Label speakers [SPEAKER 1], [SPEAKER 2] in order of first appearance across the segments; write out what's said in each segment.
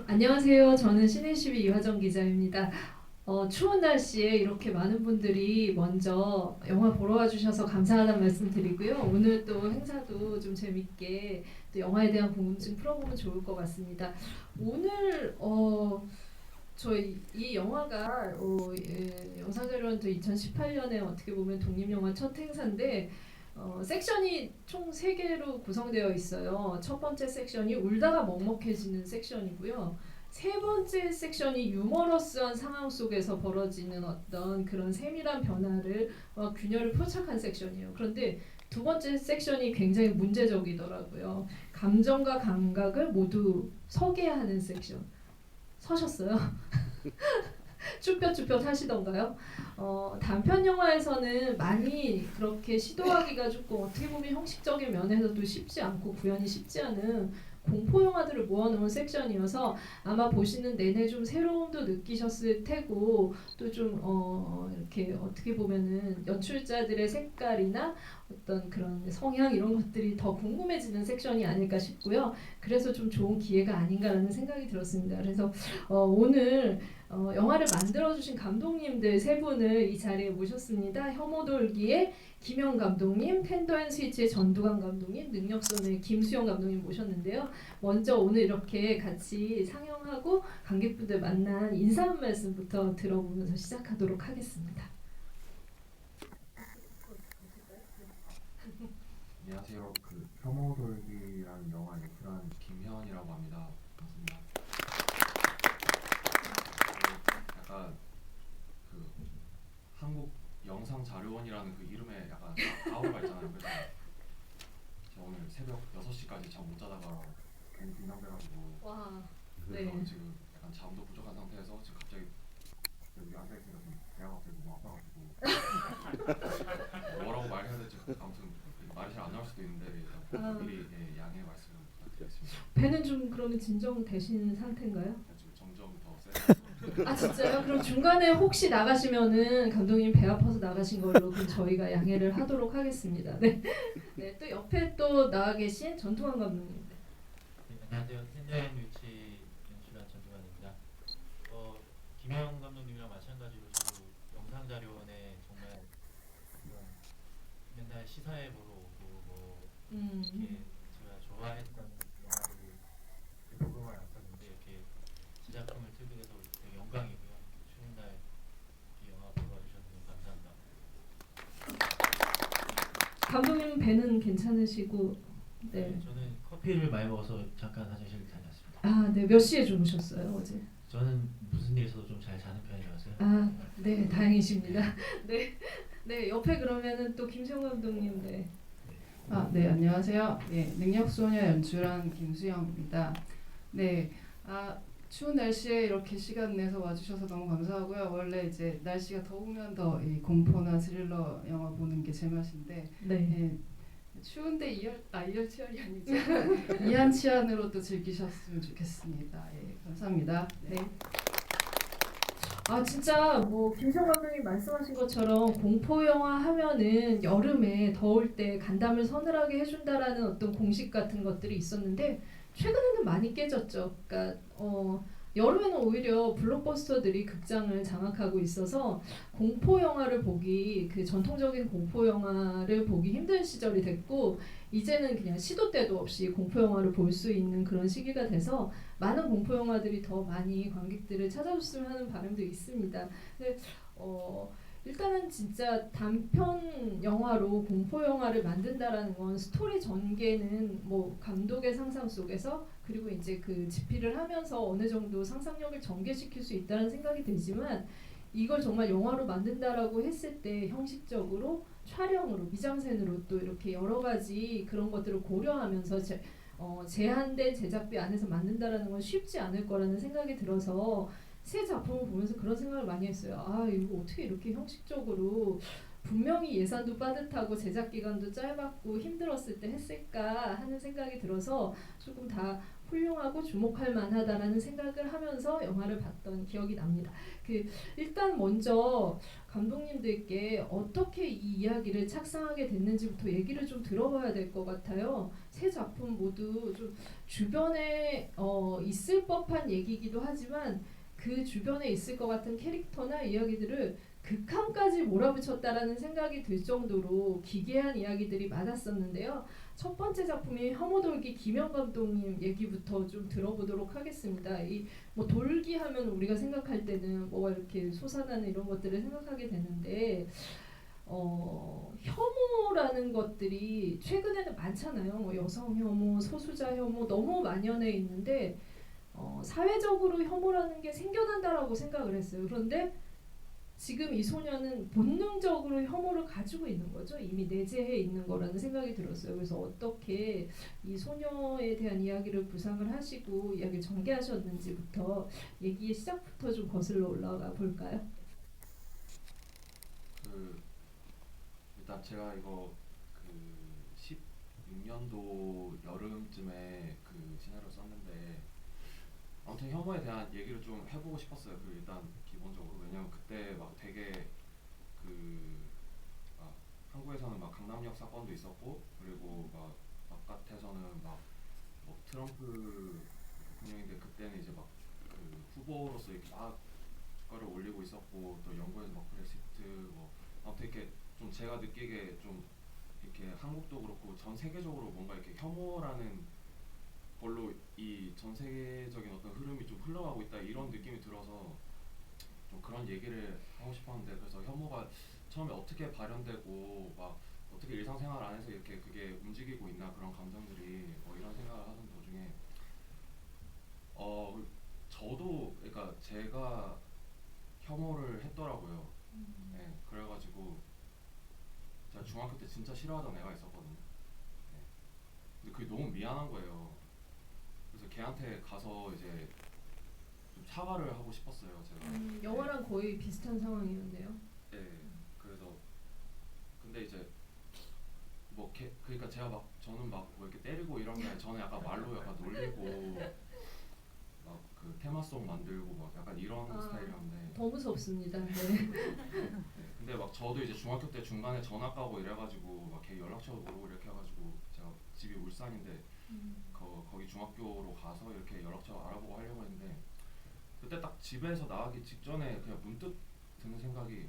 [SPEAKER 1] 안녕하세요. 저는 신의12 이화정 기자입니다. 추운 날씨에 이렇게 많은 분들이 먼저 영화 보러 와주셔서 감사하다는 말씀 드리고요. 오늘 또 행사도 좀 재밌게 또 영화에 대한 궁금증 풀어보면 좋을 것 같습니다. 오늘 저희 이 영화가 영상자료는 2018년에 어떻게 보면 독립영화 첫 행사인데 섹션이 총 3개로 구성되어 있어요. 첫 번째 섹션이 울다가 먹먹해지는 섹션이고요. 세 번째 섹션이 유머러스한 상황 속에서 벌어지는 어떤 그런 세밀한 변화를 균열을 포착한 섹션이에요. 그런데 두 번째 섹션이 굉장히 문제적이더라고요. 감정과 감각을 모두 서게 하는 섹션. 서셨어요? 쭈뼛쭈뼛 하시던가요? 단편 영화에서는 많이 그렇게 시도하기가 조금 어떻게 보면 형식적인 면에서도 쉽지 않고 구현이 쉽지 않은 공포 영화들을 모아놓은 섹션이어서 아마 보시는 내내 좀 새로움도 느끼셨을 테고 또 좀 이렇게 어떻게 보면은 연출자들의 색깔이나 어떤 그런 성향 이런 것들이 더 궁금해지는 섹션이 아닐까 싶고요. 그래서 좀 좋은 기회가 아닌가라는 생각이 들었습니다. 그래서 오늘 영화를 만들어주신 감독님들 세 분을 이 자리에 모셨습니다. 혐오돌기의 김영 감독님, 텐더앤스위치의 전두관 감독님, 능력선의 김수영 감독님 모셨는데요. 먼저 오늘 이렇게 같이 상영하고 관객분들 만난 인사 한 말씀부터 들어보면서 시작하도록 하겠습니다.
[SPEAKER 2] 안녕하세요. 혐오돌기라는 영화 연출한 김현이라고 합니다. 반갑습니다. 약간 그 한국 영상자료원이라는 그 이름에 약간 아우라가 있잖아요. 그래서 제가 오늘 새벽 6시까지 잠 못 자다가 괜히 긴장돼가지고
[SPEAKER 1] 와,
[SPEAKER 2] 그래서
[SPEAKER 1] 네.
[SPEAKER 2] 지금 약간 잠도 부족한 상태에서 지금 갑자기 여기 앉아있으니까 좀 배가 갑자기 너무 아파가지고 뭐라고 말해야 될지 아무튼 말이 잘 안 나올 수도 있는데 미리 양해 말씀을 부탁드리겠습니다.
[SPEAKER 1] 배는 좀 그러면 진정되신 상태인가요?
[SPEAKER 2] 지금 점점 더 세.
[SPEAKER 1] 아 진짜요? 그럼 중간에 혹시 나가시면은 감독님 배 아파서 나가신 걸로 그럼 저희가 양해를 하도록 하겠습니다. 네. 네, 또 옆에 또 나와 계신 전두환 감독님.
[SPEAKER 3] 네, 안녕하세요. 텐더앤 위치 연출한 전두환입니다. 김영 감독님이랑 마찬가지로 저도 영상자료원에 정말 그런 맨날 시사회 보러 오고 이렇게 제가 좋아했던 영화들을 이렇게 보러 왔었는데 이렇게 제작품을 틀게 돼서 되게 영광이고요. 추운 날 이렇게 영화 보러 와주셔서 너무 감사합니다.
[SPEAKER 1] 감독님 배는 괜찮으시고,
[SPEAKER 3] 네,
[SPEAKER 1] 네.
[SPEAKER 3] 저는 커피를 많이 먹어서 잠깐 화장실 다녔습니다.
[SPEAKER 1] 아, 네. 몇 시에 주무셨어요 어제?
[SPEAKER 3] 저는 무슨 일 있어도 좀 잘 자는 편이라서요.
[SPEAKER 1] 아, 네, 다행이십니다. 네, 네. 옆에 그러면은 또 김세용 감독님, 네.
[SPEAKER 4] 네, 안녕하세요. 네, 능력소녀 연출한 김수영입니다. 네, 추운 날씨에 이렇게 시간 내서 와주셔서 너무 감사하고요. 원래 이제 날씨가 더우면 더 이 공포나 스릴러 영화 보는 게 제 맛인데,
[SPEAKER 1] 네.
[SPEAKER 4] 추운데 이열치열이 아니죠. 이한치한으로 또 즐기셨으면 좋겠습니다. 예, 감사합니다.
[SPEAKER 1] 네. 아 진짜 뭐 김세용 감독님 말씀하신 것처럼 공포 영화 하면은 여름에 더울 때 간담을 서늘하게 해준다라는 어떤 공식 같은 것들이 있었는데 최근에는 많이 깨졌죠. 그러니까 여름에는 오히려 블록버스터들이 극장을 장악하고 있어서 공포 영화를 보기 그 전통적인 공포 영화를 보기 힘든 시절이 됐고 이제는 그냥 시도 때도 없이 공포 영화를 볼 수 있는 그런 시기가 돼서 많은 공포 영화들이 더 많이 관객들을 찾아줬으면 하는 바람도 있습니다. 근데 일단은 진짜 단편 영화로 공포 영화를 만든다라는 건 스토리 전개는 뭐 감독의 상상 속에서 그리고 이제 그 집필을 하면서 어느 정도 상상력을 전개시킬 수 있다는 생각이 들지만 이걸 정말 영화로 만든다라고 했을 때 형식적으로 촬영으로 미장센으로 또 이렇게 여러 가지 그런 것들을 고려하면서 제한된 제작비 안에서 만든다라는 건 쉽지 않을 거라는 생각이 들어서 새 작품을 보면서 그런 생각을 많이 했어요. 아 이거 어떻게 이렇게 형식적으로 분명히 예산도 빠듯하고 제작 기간도 짧았고 힘들었을 때 했을까 하는 생각이 들어서 조금 다 훌륭하고 주목할 만하다라는 생각을 하면서 영화를 봤던 기억이 납니다. 일단 먼저 감독님들께 어떻게 이 이야기를 착상하게 됐는지부터 얘기를 좀 들어봐야 될 것 같아요. 세 작품 모두 좀 주변에 있을 법한 얘기이기도 하지만 그 주변에 있을 것 같은 캐릭터나 이야기들을 극한까지 몰아붙였다라는 생각이 들 정도로 기괴한 이야기들이 많았었는데요. 첫 번째 작품이 혐오돌기 김영 감독님 얘기부터 좀 들어보도록 하겠습니다. 이 뭐 돌기 하면 우리가 생각할 때는 뭐가 이렇게 솟아나는 이런 것들을 생각하게 되는데 혐오라는 것들이 최근에는 많잖아요. 뭐 여성 혐오, 소수자 혐오 너무 만연해 있는데 사회적으로 혐오라는 게 생겨난다라고 생각을 했어요. 그런데 지금 이 소녀는 본능적으로 혐오를 가지고 있는 거죠. 이미 내재해 있는 거라는 생각이 들었어요. 그래서 어떻게 이 소녀에 대한 이야기를 구상을 하시고 이야기를 전개하셨는지부터 얘기의 시작부터 좀 거슬러 올라가 볼까요?
[SPEAKER 2] 그 일단 제가 이거 그 16년도 여름쯤에 그 시나리오 썼는데 아무튼 혐오에 대한 얘기를 좀 해보고 싶었어요. 그 일단 기본적으로 왜냐면 그때 막 되게 그 한국에서는 막 강남역 사건도 있었고 그리고 막 바깥에서는 막 뭐 트럼프 대통령인데 그때는 이제 막 그 후보로서 이렇게 막 주가를 올리고 있었고 또 영국에서 막 브렉시트 뭐 아무튼 이렇게 좀 제가 느끼기에 좀 이렇게 한국도 그렇고 전 세계적으로 뭔가 이렇게 혐오라는 걸로 이 전 세계적인 어떤 흐름이 좀 흘러가고 있다 이런 느낌이 들어서 좀 그런 얘기를 하고 싶었는데 그래서 혐오가 처음에 어떻게 발현되고 막 어떻게 일상생활 안에서 이렇게 그게 움직이고 있나 그런 감정들이 뭐 이런 생각을 하던 도중에 저도 그러니까 제가 혐오를 했더라고요. 네, 그래가지고 제가 중학교 때 진짜 싫어하던 애가 있었거든요. 네. 근데 그게 너무 미안한 거예요. 그래서 걔한테 가서 이제 좀 사과를 하고 싶었어요. 제가.
[SPEAKER 1] 영화랑 거의 비슷한 상황이었네요.
[SPEAKER 2] 네. 그래서 근데 이제 뭐 그러니까 제가 막 저는 막 뭐 이렇게 때리고 이런 게 아니라 저는 약간 말로 약간 놀리고 막 그 테마송 만들고 막 약간 이런 스타일이었는데
[SPEAKER 1] 더 무섭습니다. 네.
[SPEAKER 2] 네, 근데 막 저도 이제 중학교 때 중간에 전학 가고 이래가지고 막 걔 연락처도 모르고 이렇게 해가지고 제가 집이 울산인데 거기 중학교로 가서 이렇게 연락처 알아보고 하려고 했는데 그때 딱 집에서 나가기 직전에 그냥 문득 드는 생각이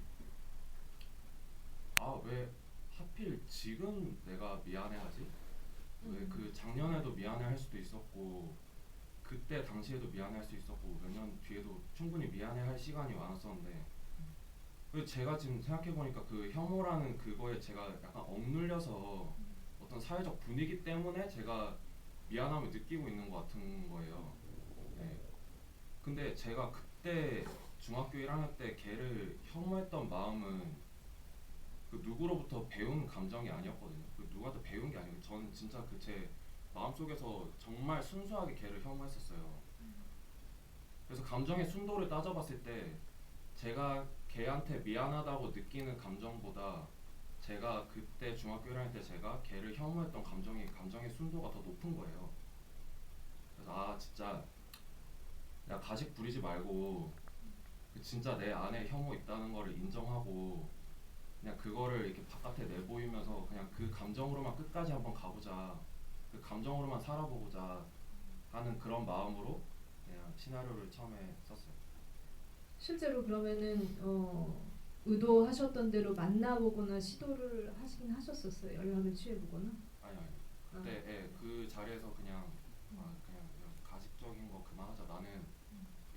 [SPEAKER 2] 왜 하필 지금 내가 미안해하지? 왜 그 작년에도 미안해할 수도 있었고 그때 당시에도 미안해할 수 있었고 몇 년 뒤에도 충분히 미안해할 시간이 많았었는데 그리고 제가 지금 생각해보니까 그 혐오라는 그거에 제가 약간 억눌려서 어떤 사회적 분위기 때문에 제가 미안함을 느끼고 있는 것 같은 거예요. 네. 근데 제가 그때 중학교 1학년 때 걔를 혐오했던 마음은 그 누구로부터 배운 감정이 아니었거든요. 그 누구한테 배운 게 아니고 저는 진짜 그 제 마음속에서 정말 순수하게 걔를 혐오했었어요. 그래서 감정의 순도를 따져봤을 때 제가 걔한테 미안하다고 느끼는 감정보다 제가 그때 중학교 1학년 때 제가 걔를 혐오했던 감정의 순도가 더 높은 거예요. 그래서 진짜 야 가식 부리지 말고 진짜 내 안에 혐오 있다는 거를 인정하고 그냥 그거를 이렇게 바깥에 내보이면서 그냥 그 감정으로만 끝까지 한번 가보자. 그 감정으로만 살아보고자 하는 그런 마음으로 그냥 시나리오를 처음에 썼어요.
[SPEAKER 1] 실제로 그러면은 의도하셨던 대로 만나보거나 시도를 하시긴 하셨었어요. 연락을 취해보거나.
[SPEAKER 2] 아니 그때 그 자리에서 그냥 그냥 이런 가식적인 거 그만하자. 나는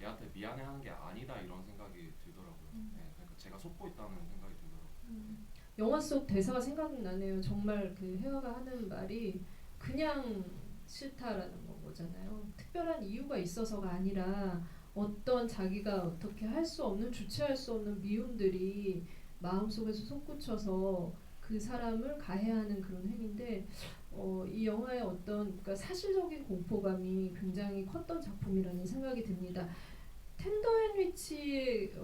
[SPEAKER 2] 얘한테 미안해하는 게 아니다 이런 생각이 들더라고요. 네, 그러니까 제가 속고 있다는 생각이 들더라고요.
[SPEAKER 1] 영화 속 대사가 생각나네요. 정말 그 혜화가 하는 말이 그냥 싫다라는 거잖아요. 특별한 이유가 있어서가 아니라 어떤 자기가 어떻게 할 수 없는 주체할 수 없는 미움들이 마음속에서 솟구쳐서 그 사람을 가해하는 그런 행위인데 이 영화의 어떤 그러니까 사실적인 공포감이 굉장히 컸던 작품이라는 생각이 듭니다. 텐더 앤 위치의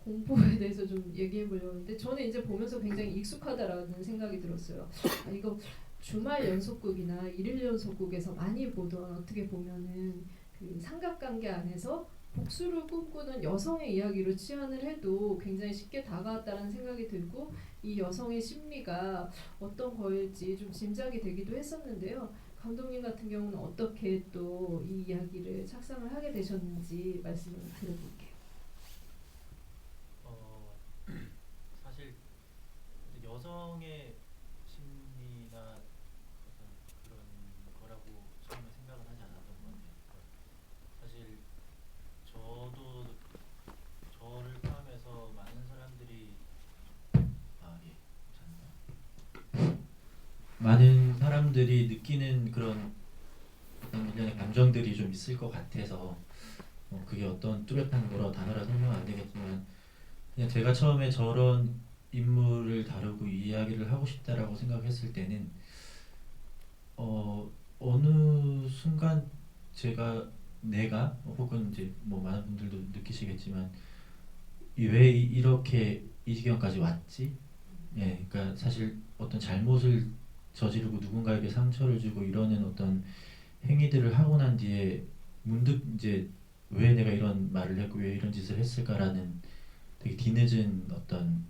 [SPEAKER 1] 공포에 대해서 좀 얘기해 보려고 하는데 저는 이제 보면서 굉장히 익숙하다라는 생각이 들었어요. 이거 주말 연속극이나 일일 연속극에서 많이 보던 어떻게 보면은 그 삼각관계 안에서 복수를 꿈꾸는 여성의 이야기로 치환을 해도 굉장히 쉽게 다가왔다는 생각이 들고 이 여성의 심리가 어떤 거일지 좀 짐작이 되기도 했었는데요. 감독님 같은 경우는 어떻게 또 이 이야기를 착상을 하게 되셨는지 말씀을 들어볼게요.
[SPEAKER 3] 사실 여성의 심리나 어떤 그런 거라고 처음에 생각은 하지 않았던 것 같아요. 그러니까 사실 저도 저를 포함해서 많은 사람들이 많은 사람들이 느끼는 그런 어떤 일련의 감정들이 좀 있을 것 같아서 그게 어떤 뚜렷한 거라 단어라 설명은 안 되겠지만 그냥 제가 처음에 저런 인물을 다루고 이야기를 하고 싶다라고 생각했을 때는 어느 순간 내가 혹은 이제 뭐 많은 분들도 느끼시겠지만 왜 이렇게 이 지경까지 왔지? 예, 그러니까 사실 어떤 잘못을 저지르고 누군가에게 상처를 주고 이러는 어떤 행위들을 하고 난 뒤에 문득 이제 왜 내가 이런 말을 했고 왜 이런 짓을 했을까라는 되게 뒤늦은 어떤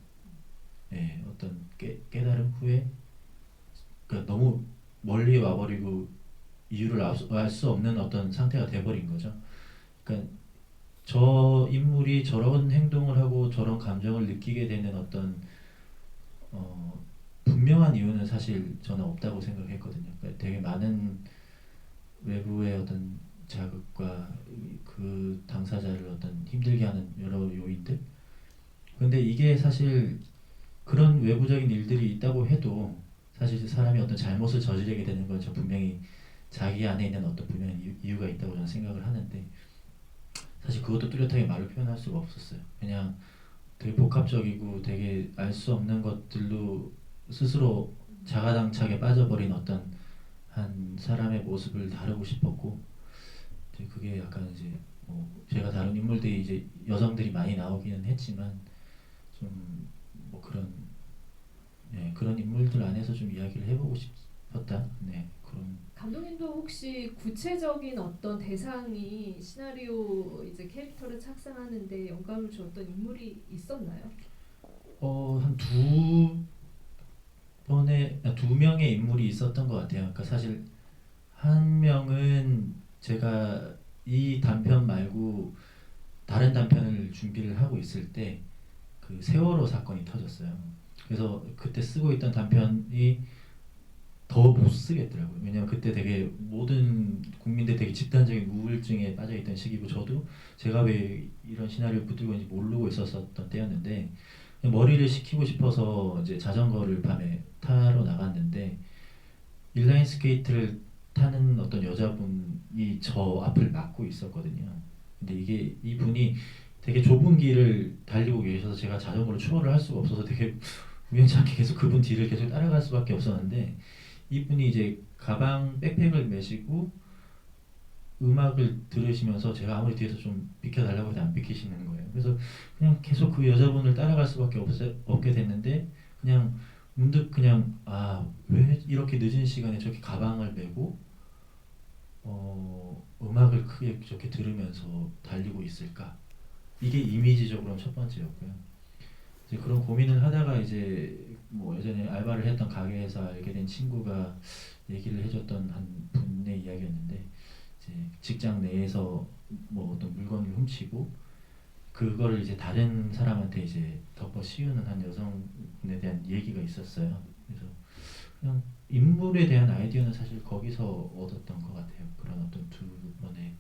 [SPEAKER 3] 어떤 깨달음 후에 그러니까 너무 멀리 와버리고 이유를 알 수 없는 어떤 상태가 돼버린 거죠. 그러니까 저 인물이 저런 행동을 하고 저런 감정을 느끼게 되는 어떤 분명한 이유는 사실 저는 없다고 생각했거든요. 그러니까 되게 많은 외부의 어떤 자극과 그 당사자를 어떤 힘들게 하는 여러 요인들. 근데 이게 사실 그런 외부적인 일들이 있다고 해도 사실 사람이 어떤 잘못을 저지르게 되는 건 저 분명히 자기 안에 있는 어떤 분명한 이유가 있다고 저는 생각을 하는데 사실 그것도 뚜렷하게 말로 표현할 수가 없었어요. 그냥 되게 복합적이고 되게 알 수 없는 것들로 스스로 자가당착에 빠져버린 어떤 한 사람의 모습을 다루고 싶었고 이제 그게 약간 이제 뭐 제가 다룬 인물들이 이제 여성들이 많이 나오기는 했지만 좀 뭐 그런 인물들 안에서 좀 이야기를 해보고 싶었다. 네, 그런.
[SPEAKER 1] 감독님도 혹시 구체적인 어떤 대상이 시나리오 이제 캐릭터를 착상하는데 영감을 주었던 인물이 있었나요?
[SPEAKER 3] 한 두 명의 인물이 있었던 것 같아요. 그러니까 사실 한 명은 제가 이 단편 말고 다른 단편을 준비를 하고 있을 때 그 세월호 사건이 터졌어요. 그래서 그때 쓰고 있던 단편이 더 못 쓰겠더라고요. 왜냐면 그때 되게 모든 국민들 되게 집단적인 우울증에 빠져 있던 시기고 저도 제가 왜 이런 시나리오를 붙들고 있는지 모르고 있었던 때였는데 머리를 식히고 싶어서 이제 자전거를 밤에 타러 나갔는데 인라인 스케이트를 타는 어떤 여자분이 저 앞을 막고 있었거든요. 근데 이게 이분이 되게 좁은 길을 달리고 계셔서 제가 자전거로 추월을 할 수가 없어서 되게 우연찮게 계속 그분 뒤를 계속 따라갈 수밖에 없었는데 이분이 이제 가방 백팩을 메시고 음악을 들으시면서 제가 아무리 뒤에서 좀 비켜달라고 해도 안 비키시는 거예요. 그래서 그냥 계속 그 여자분을 따라갈 수밖에 없게 됐는데 그냥 문득 그냥 왜 이렇게 늦은 시간에 저렇게 가방을 메고 음악을 크게 저렇게 들으면서 달리고 있을까? 이게 이미지적으로는 첫 번째였고요. 이제 그런 고민을 하다가 이제 뭐 예전에 알바를 했던 가게에서 알게 된 친구가 얘기를 해줬던 한 분의 이야기였는데 이제 직장 내에서 뭐 어떤 물건을 훔치고 그거를 이제 다른 사람한테 이제 덮어 씌우는 한 여성분에 대한 얘기가 있었어요. 그래서 그냥 인물에 대한 아이디어는 사실 거기서 얻었던 것 같아요. 그런 어떤 두 번의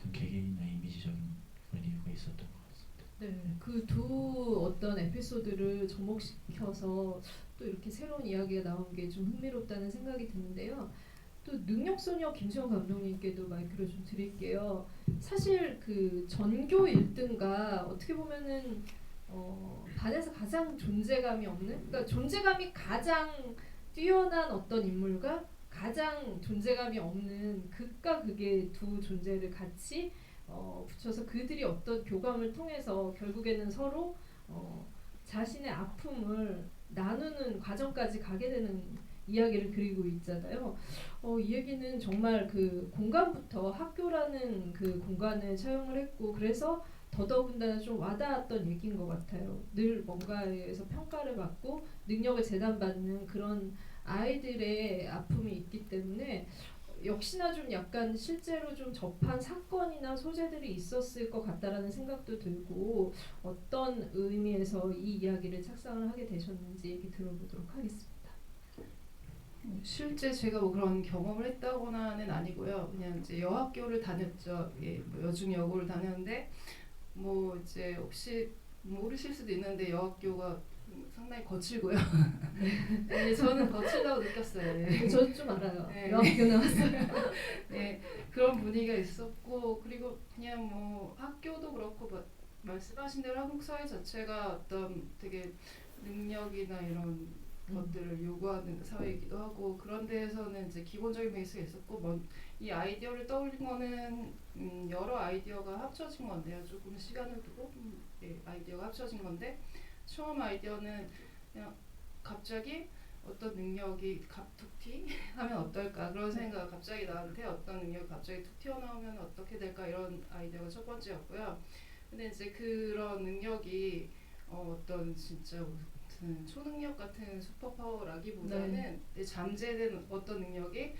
[SPEAKER 3] 그 계기나 이미지적인 그런 이유가 있었던 것 같습니다.
[SPEAKER 1] 네, 그 두 어떤 에피소드를 접목시켜서 또 이렇게 새로운 이야기가 나온 게 좀 흥미롭다는 생각이 드는데요. 또 능력소녀 김수영 감독님께도 마이크를 좀 드릴게요. 사실 그 전교 1등과 어떻게 보면은 반에서 가장 존재감이 없는, 그러니까 존재감이 가장 뛰어난 어떤 인물과 가장 존재감이 없는 극과 극의 두 존재를 같이 붙여서 그들이 어떤 교감을 통해서 결국에는 서로 자신의 아픔을 나누는 과정까지 가게 되는 이야기를 그리고 있잖아요. 이 얘기는 정말 그 공간부터 학교라는 그 공간을 차용을 했고 그래서 더더군다나 좀 와닿았던 얘기인 것 같아요. 늘 뭔가에 의해서 평가를 받고 능력을 제단받는 그런 아이들의 아픔이 있기 때문에 역시나 좀 약간 실제로 좀 접한 사건이나 소재들이 있었을 것 같다라는 생각도 들고 어떤 의미에서 이 이야기를 착상을 하게 되셨는지 얘기 들어보도록 하겠습니다.
[SPEAKER 4] 실제 제가 뭐 그런 경험을 했다거나는 아니고요. 그냥 이제 여학교를 다녔죠. 예, 뭐 여중여고를 다녔는데 뭐 이제 혹시 모르실 수도 있는데 여학교가 상당히 거칠고요. 네, 저는 거칠다고 느꼈어요. 예.
[SPEAKER 1] 저도 좀 알아요.
[SPEAKER 4] 네.
[SPEAKER 1] 여학교 나왔어요.
[SPEAKER 4] 네, 그런 분위기가 있었고 그리고 그냥 뭐 학교도 그렇고 말씀하신 대로 한국 사회 자체가 어떤 되게 능력이나 이런 것들을 요구하는 사회이기도 하고 그런 데에서는 이제 기본적인 베이스가 있었고 이 아이디어를 떠올린 거는 여러 아이디어가 합쳐진 건데요. 조금 시간을 두고 예, 아이디어가 합쳐진 건데 처음 아이디어는 그냥 갑자기 어떤 능력이 툭튀 하면 어떨까 그런 생각 갑자기 나한테 어떤 능력이 갑자기 툭 튀어나오면 어떻게 될까 이런 아이디어가 첫 번째였고요. 근데 이제 그런 능력이 어떤 진짜 무슨 초능력 같은 슈퍼파워라기보다는 잠재된 어떤 능력이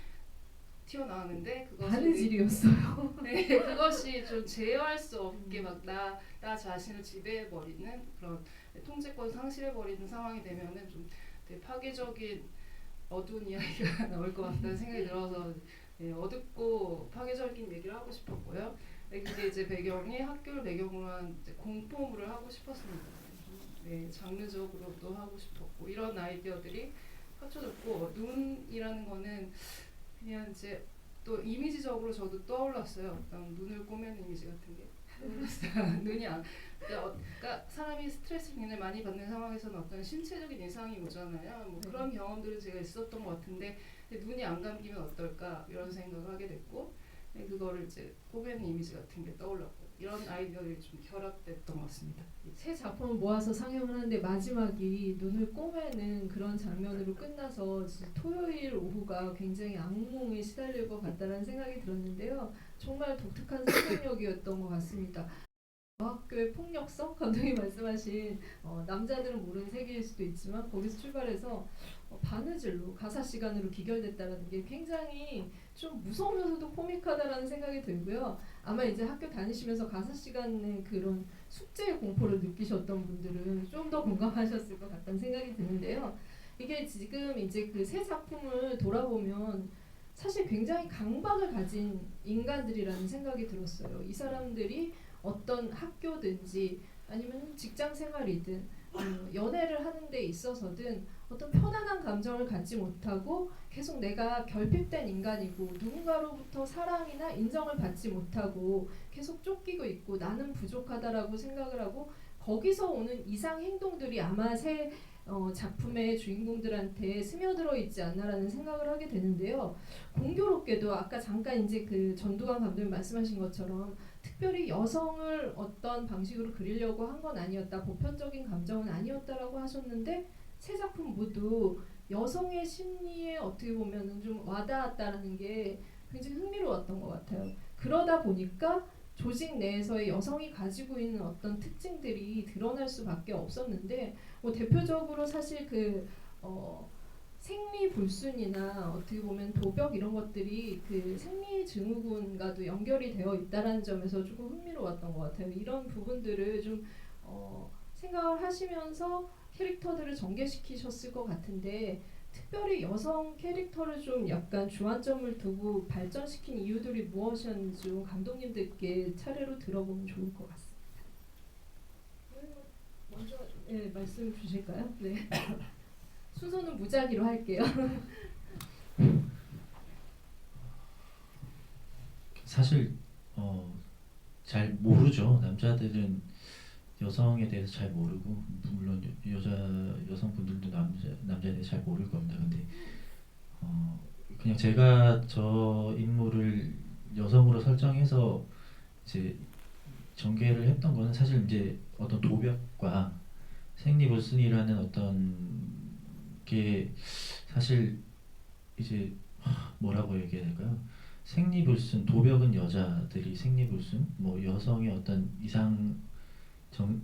[SPEAKER 4] 튀어나오는데 그것이
[SPEAKER 1] 바느질이었어요.
[SPEAKER 4] 네, 그것이 좀 제어할 수 없게 막 나 자신을 지배해버리는 그런 통제권 상실해버리는 상황이 되면은 좀 되게 파괴적인 어두운 이야기가 나올 것 같다는 생각이 들어서 네, 어둡고 파괴적인 얘기를 하고 싶었고요. 네, 그게 이제 배경이 학교를 배경으로 한 이제 공포물을 하고 싶었습니다. 네, 장르적으로도 하고 싶었고 이런 아이디어들이 합쳐졌고 눈이라는 거는 그냥 이제 또 이미지적으로 저도 떠올랐어요. 어떤 눈을 꼬매는 이미지 같은 게 떠올랐어요. 눈이 안 그러니까 사람이 스트레스를 굉장히 많이 받는 상황에서는 어떤 신체적인 이상이 오잖아요. 뭐 그런 경험들은 제가 있었던 것 같은데 눈이 안 감기면 어떨까 이런 생각을 하게 됐고 그거를 이제 꼬매는 이미지 같은 게 떠올랐고 이런 아이디어들이 좀 결합됐던 것 같습니다.
[SPEAKER 1] 새 작품을 모아서 상영을 하는데 마지막이 눈을 꼬매는 그런 장면으로 끝나서 진짜 토요일 오후가 굉장히 악몽에 시달릴 것 같다는 생각이 들었는데요. 정말 독특한 상상력이었던 것 같습니다. 여학교의 폭력성? 감독이 말씀하신 남자들은 모르는 세계일 수도 있지만 거기서 출발해서 바느질로 가사 시간으로 기결됐다는 게 굉장히 좀 무서우면서도 코믹하다라는 생각이 들고요. 아마 이제 학교 다니시면서 가사 시간에 그런 숙제의 공포를 느끼셨던 분들은 좀 더 공감하셨을 것 같다는 생각이 드는데요. 이게 지금 이제 그 새 작품을 돌아보면 사실 굉장히 강박을 가진 인간들이라는 생각이 들었어요. 이 사람들이 어떤 학교든지 아니면 직장 생활이든 연애를 하는 데 있어서든 어떤 편안한 감정을 갖지 못하고 계속 내가 결핍된 인간이고 누군가로부터 사랑이나 인정을 받지 못하고 계속 쫓기고 있고 나는 부족하다라고 생각을 하고 거기서 오는 이상 행동들이 아마 새 작품의 주인공들한테 스며들어 있지 않나라는 생각을 하게 되는데요. 공교롭게도 아까 잠깐 이제 그 전두광 감독님 말씀하신 것처럼 특별히 여성을 어떤 방식으로 그리려고 한 건 아니었다, 보편적인 감정은 아니었다라고 하셨는데 세 작품 모두 여성의 심리에 어떻게 보면은 좀 와닿았다는 게 굉장히 흥미로웠던 것 같아요. 그러다 보니까 조직 내에서의 여성이 가지고 있는 어떤 특징들이 드러날 수밖에 없었는데 뭐 대표적으로 사실 그 생리불순이나 어떻게 보면 도벽 이런 것들이 그 생리증후군과도 연결이 되어 있다는 점에서 조금 흥미로웠던 것 같아요. 이런 부분들을 좀 생각을 하시면서 캐릭터들을 전개시키셨을 것 같은데 특별히 여성 캐릭터를 좀 약간 주안점을 두고 발전시킨 이유들이 무엇이었는지 좀 감독님들께 차례로 들어보면 좋을 것 같습니다. 먼저 말씀 주실까요? 네. 순서는 무작위로 할게요.
[SPEAKER 3] 사실 잘 모르죠. 남자들은 여성에 대해서 잘 모르고 물론 여성분들도 남자에 대해서 잘 모를 겁니다. 근데 그냥 제가 저 인물을 여성으로 설정해서 이제 전개를 했던 거는 사실 이제 어떤 도벽과 생리불순이라는 어떤 게 사실 이제 뭐라고 얘기해야 될까요? 생리불순, 도벽은 여자들이 생리불순, 뭐 여성의 어떤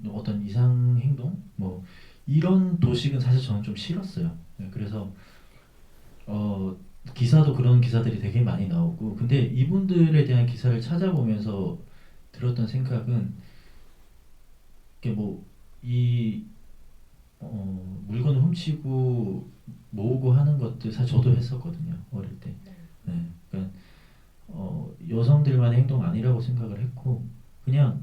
[SPEAKER 3] 어떤 이상 행동, 뭐 이런 도식은 사실 저는 좀 싫었어요. 네, 그래서 어, 기사도 그런 기사들이 되게 많이 나오고, 근데 이분들에 대한 기사를 찾아보면서 들었던 생각은 이게 뭐이 물건을 훔치고 모으고 하는 것들 사실 저도 했었거든요, 어릴 때. 네, 그러니까 여성들만의 행동 아니라고 생각을 했고, 그냥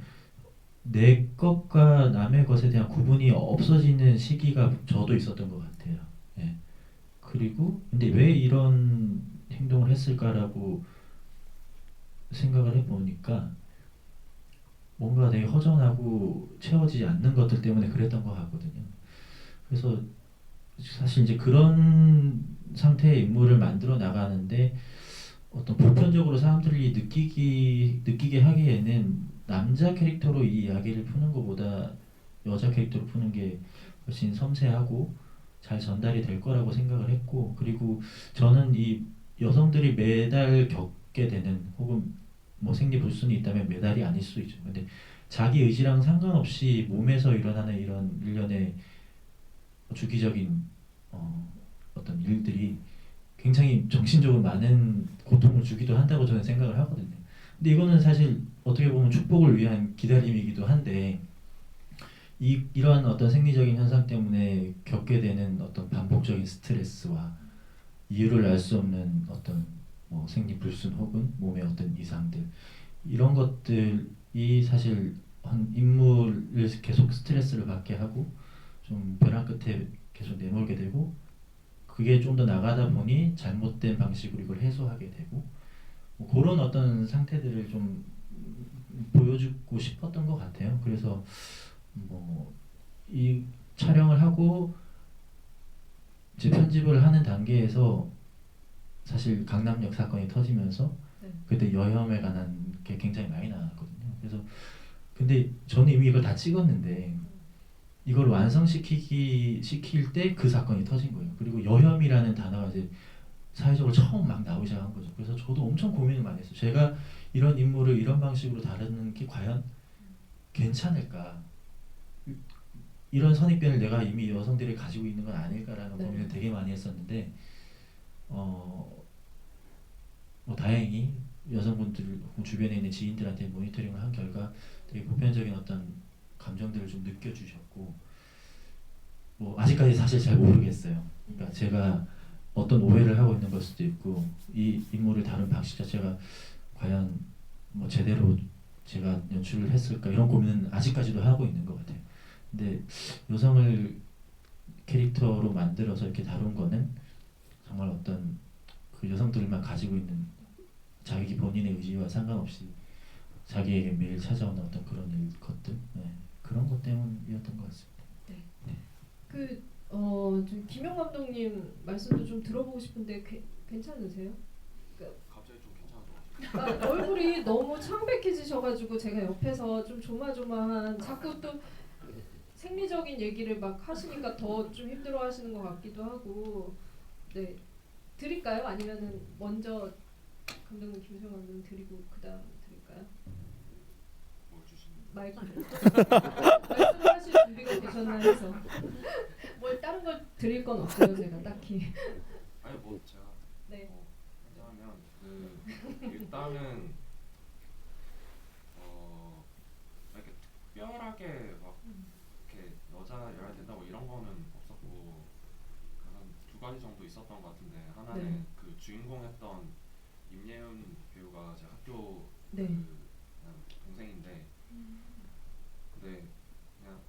[SPEAKER 3] 내 것과 남의 것에 대한 구분이 없어지는 시기가 저도 있었던 것 같아요. 예. 그리고 근데 왜 이런 행동을 했을까라고 생각을 해보니까 뭔가 되게 허전하고 채워지지 않는 것들 때문에 그랬던 것 같거든요. 그래서 사실 이제 그런 상태의 인물을 만들어 나가는데 어떤 보편적으로 사람들이 느끼게 하기에는 남자 캐릭터로 이 이야기를 푸는 것보다 여자 캐릭터로 푸는 게 훨씬 섬세하고 잘 전달이 될 거라고 생각을 했고, 그리고 저는 이 여성들이 매달 겪게 되는, 혹은 뭐 생리불순이 있다면 매달이 아닐 수도 있죠. 근데 자기 의지랑 상관없이 몸에서 일어나는 이런 일련의 주기적인 어떤 일들이 굉장히 정신적으로 많은 고통을 주기도 한다고 저는 생각을 하거든요. 근데 이거는 사실 어떻게 보면 축복을 위한 기다림이기도 한데, 이러한 어떤 생리적인 현상 때문에 겪게 되는 어떤 반복적인 스트레스와 이유를 알 수 없는 어떤 뭐 생리 불순 혹은 몸의 어떤 이상들, 이런 것들이 사실 한 인물을 계속 스트레스를 받게 하고 좀 벼랑 끝에 계속 내몰게 되고, 그게 좀 더 나가다 보니 잘못된 방식으로 이걸 해소하게 되고, 뭐 그런 어떤 상태들을 좀 보여주고 싶었던 것 같아요. 그래서 뭐 이 촬영을 하고 이제 편집을 하는 단계에서 사실 강남역 사건이 터지면서
[SPEAKER 1] 네.
[SPEAKER 3] 그때 여혐에 관한 게 굉장히 많이 나왔거든요. 그래서 근데 저는 이미 이걸 다 찍었는데 이걸 시킬 때 그 사건이 터진 거예요. 그리고 여혐이라는 단어가 이제 사회적으로 처음 막 나오기 시작한 거죠. 그래서 저도 엄청 고민을 많이 했어요. 제가 이런 인물을 이런 방식으로 다루는 게 과연 괜찮을까? 이런 선입견을 내가 이미 여성들이 가지고 있는 건 아닐까라는
[SPEAKER 1] 네.
[SPEAKER 3] 고민을 되게 많이 했었는데, 뭐 다행히 여성분들 혹은 주변에 있는 지인들한테 모니터링을 한 결과 되게 보편적인 어떤 감정들을 좀 느껴주셨고, 뭐 아직까지 사실 잘 모르겠어요. 그러니까 제가 어떤 오해를 하고 있는 걸 수도 있고, 이 인물을 다룬 방식 자체가 과연 뭐 제대로 제가 연출을 했을까, 이런 고민은 아직까지도 하고 있는 것 같아요. 근데 여성을 캐릭터로 만들어서 이렇게 다룬 거는 정말 어떤 그 여성들만 가지고 있는 자기 본인의 의지와 상관없이 자기에게 매일 찾아오는 어떤 그런 것들, 네, 그런 것 때문이었던 것 같습니다.
[SPEAKER 1] 좀 김영 감독님 말씀도 좀 들어보고 싶은데 괜찮으세요?
[SPEAKER 2] 갑자기 좀 괜찮아져가지고.
[SPEAKER 1] 얼굴이 너무 창백해지셔가지고 제가 옆에서 좀 조마조마한, 자꾸 또 생리적인 얘기를 막 하시니까 더 좀 힘들어하시는 것 같기도 하고. 네, 드릴까요? 아니면은 먼저 감독님, 김수영 감독님 드리고 그다음 드릴까요?
[SPEAKER 2] 뭘 주시는?
[SPEAKER 1] 마이크를 말씀하실 준비가 되셨나 해서. 뭘 다른 걸 드릴 건 없어요, 제가 딱히.
[SPEAKER 2] 아니 뭐 제가
[SPEAKER 1] 네.
[SPEAKER 2] 하자면 일단은 이렇게 특별하게 막 이렇게 여자여야 된다 뭐 이런 거는 없었고, 한 두 가지 정도 있었던 것 같은데, 하나는
[SPEAKER 1] 네.
[SPEAKER 2] 그 주인공 했던 임예은 배우가 제 학교
[SPEAKER 1] 네.
[SPEAKER 2] 그냥 동생인데, 근데 그냥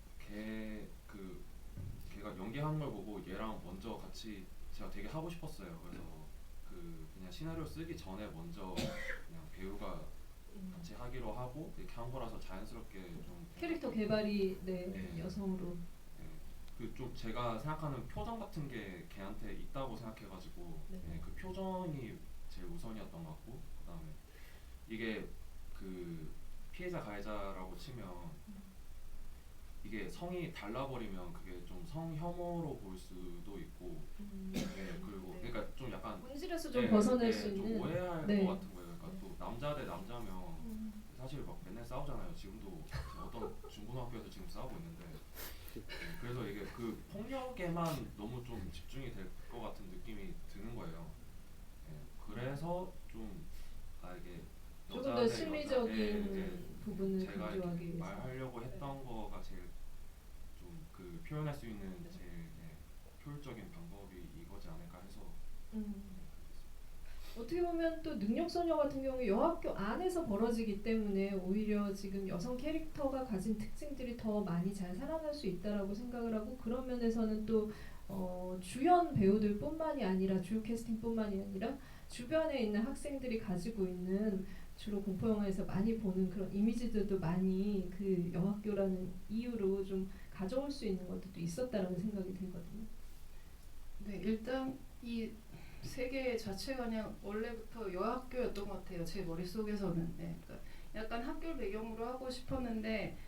[SPEAKER 2] 걔가 연기하는 걸 보고 얘랑 먼저 같이 제가 되게 하고 싶었어요. 그래서 그냥 시나리오 쓰기 전에 먼저 그냥 배우가 같이 하기로 하고 이렇게 한 거라서 자연스럽게 좀
[SPEAKER 1] 캐릭터 개발이
[SPEAKER 2] 네.
[SPEAKER 1] 여성으로.
[SPEAKER 2] 그 좀 제가 생각하는 표정 같은 게 걔한테 있다고 생각해가지고
[SPEAKER 1] 네.
[SPEAKER 2] 그 표정이 제일 우선이었던 것 같고, 그다음에 이게 그 피해자 가해자라고 치면 이게 성이 달라버리면 그게 좀 성혐오로 볼 수도 있고 그리고
[SPEAKER 1] 네.
[SPEAKER 2] 그러니까 좀 약간
[SPEAKER 1] 본질에서 좀 벗어날 수
[SPEAKER 2] 좀
[SPEAKER 1] 있는.
[SPEAKER 2] 오해할
[SPEAKER 1] 네.
[SPEAKER 2] 것 같은 거예요. 그러니까 또 남자 대 남자면 사실 막 맨날 싸우잖아요. 지금도 어떤 중고등학교에서 지금 싸우고 있는데 그래서 이게 그 폭력에만 너무 좀 집중이 될 것 같은 느낌이 드는 거예요. 그래서 좀 이게
[SPEAKER 1] 조금
[SPEAKER 2] 여자
[SPEAKER 1] 더
[SPEAKER 2] 대
[SPEAKER 1] 심리적인 부분을
[SPEAKER 2] 제가
[SPEAKER 1] 강조하기
[SPEAKER 2] 이렇게
[SPEAKER 1] 위해서.
[SPEAKER 2] 말하려고 했던 거가 제일 좀 그 표현할 수 있는
[SPEAKER 1] 네.
[SPEAKER 2] 제일 효율적인 방법이 이거지 않을까 해서
[SPEAKER 1] 음. 어떻게 보면 또 능력소녀 같은 경우 여학교 안에서 벌어지기 때문에 오히려 지금 여성 캐릭터가 가진 특징들이 더 많이 잘 살아날 수 있다라고 생각을 하고, 그런 면에서는 또 주연 배우들뿐만이 아니라 주요 캐스팅뿐만이 아니라 주변에 있는 학생들이 가지고 있는 주로 공포 영화에서 많이 보는 그런 이미지들도 많이 그 여학교라는 이유로 좀 가져올 수 있는 것들도 있었다라는 생각이 들거든요.
[SPEAKER 4] 네, 일단 이 세계 자체가 그냥 원래부터 여학교였던 것 같아요. 제 머릿속에서는. 네, 그러니까 약간 학교를 배경으로 하고 싶었는데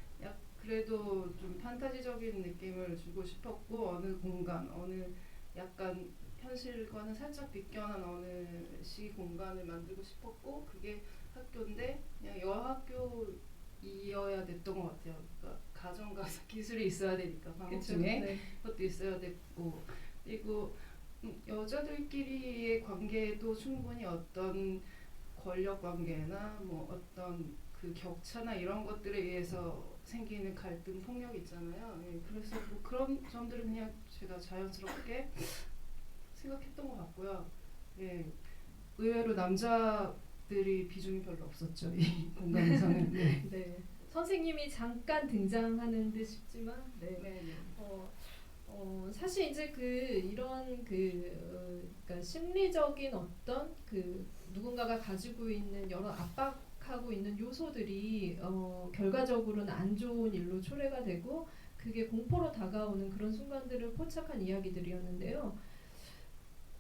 [SPEAKER 4] 그래도 좀 판타지적인 느낌을 주고 싶었고, 어느 공간, 어느 약간 현실과는 살짝 비껴난 어느 시 공간을 만들고 싶었고, 그게 학교인데 그냥 여학교이어야 됐던 것 같아요. 그러니까 가정과 기술이 있어야 되니까 방법 중에
[SPEAKER 1] 네.
[SPEAKER 4] 그것도 있어야 됐고, 그리고 여자들끼리의 관계도 충분히 어떤 권력 관계나 뭐 어떤 그 격차나 이런 것들에 의해서 생기는 갈등, 폭력 있잖아요. 예, 그래서 뭐 그런 점들은 그냥 제가 자연스럽게 생각했던 것 같고요. 예, 의외로 남자들이 비중이 별로 없었죠, 이 공간에서는. 네.
[SPEAKER 1] 네. 선생님이 잠깐 등장하는 듯 싶지만, 네.
[SPEAKER 4] 네, 네.
[SPEAKER 1] 사실 이제 그 이런 그러니까 심리적인 어떤 그 누군가가 가지고 있는 여러 압박하고 있는 요소들이 결과적으로는 안 좋은 일로 초래가 되고, 그게 공포로 다가오는 그런 순간들을 포착한 이야기들이었는데요.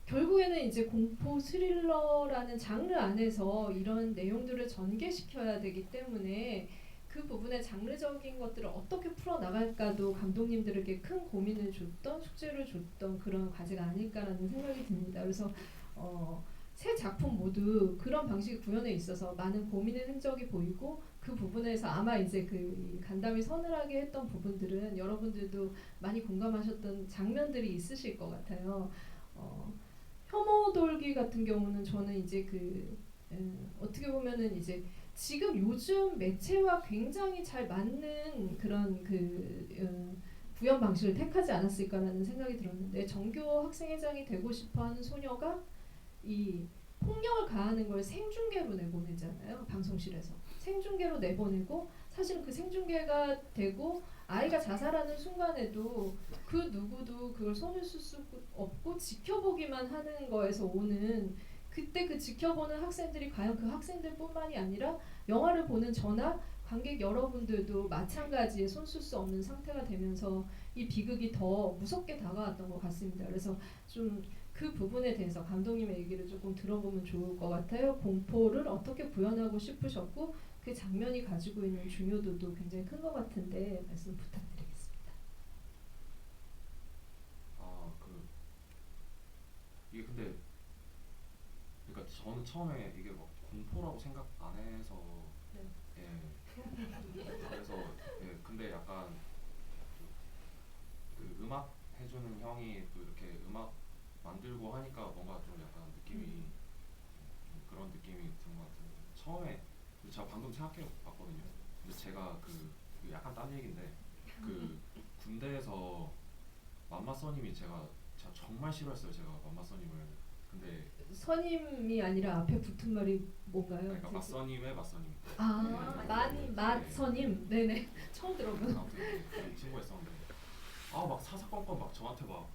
[SPEAKER 1] 결국에는 이제 공포 스릴러라는 장르 안에서 이런 내용들을 전개시켜야 되기 때문에 그 부분의 장르적인 것들을 어떻게 풀어나갈까도 감독님들에게 큰 고민을 줬던, 숙제를 줬던 그런 과제가 아닐까라는 생각이 듭니다. 그래서 세 작품 모두 그런 방식의 구현에 있어서 많은 고민의 흔적이 보이고, 그 부분에서 아마 이제 그 간담이 서늘하게 했던 부분들은 여러분들도 많이 공감하셨던 장면들이 있으실 것 같아요. 혐오 돌기 같은 경우는 저는 이제 어떻게 보면은 이제 지금 요즘 매체와 굉장히 잘 맞는 그런 구현 방식을 택하지 않았을까라는 생각이 들었는데, 정교 학생회장이 되고 싶어하는 소녀가 이 폭력을 가하는 걸 생중계로 내보내잖아요. 방송실에서 생중계로 내보내고, 사실은 그 생중계가 되고 아이가 자살하는 순간에도 그 누구도 그걸 손을 쓸 수 없고 지켜보기만 하는 거에서 오는, 그때 그 지켜보는 학생들이 과연 그 학생들뿐만이 아니라 영화를 보는 저나 관객 여러분들도 마찬가지의 손 쓸 수 없는 상태가 되면서 이 비극이 더 무섭게 다가왔던 것 같습니다. 그래서 좀 그 부분에 대해서 감독님의 얘기를 조금 들어보면 좋을 것 같아요. 공포를 어떻게 구현하고 싶으셨고, 그 장면이 가지고 있는 중요도도 굉장히 큰 것 같은데 말씀 부탁드리겠습니다.
[SPEAKER 2] 이게 근데 그러니까 저는 처음에 이게 막 공포라고 생각 안 해서
[SPEAKER 1] 네.
[SPEAKER 2] 그래서 근데 약간 그 음악 해주는 형이 또 이렇게 음악 만들고 하니까 뭔가 좀 약간 느낌이 좀 그런 느낌이 드는 것 같아요. 처음에 제가 방금 생각해 봤거든요. 근데 제가 그 약간 딴 얘기인데 그 군대에서 맘마써님이 제가 정말 싫어했어요. 제가 맘마써님을. 근데
[SPEAKER 1] 선임이 아니라 앞에 붙은 말이 뭔가요?
[SPEAKER 2] 그러니까 맞서님의 맞서님.
[SPEAKER 1] 맞선임. 네네. 처음 들어봐요.
[SPEAKER 2] 아무튼 그 친구가 있었는데 막 사사건건 막 저한테 막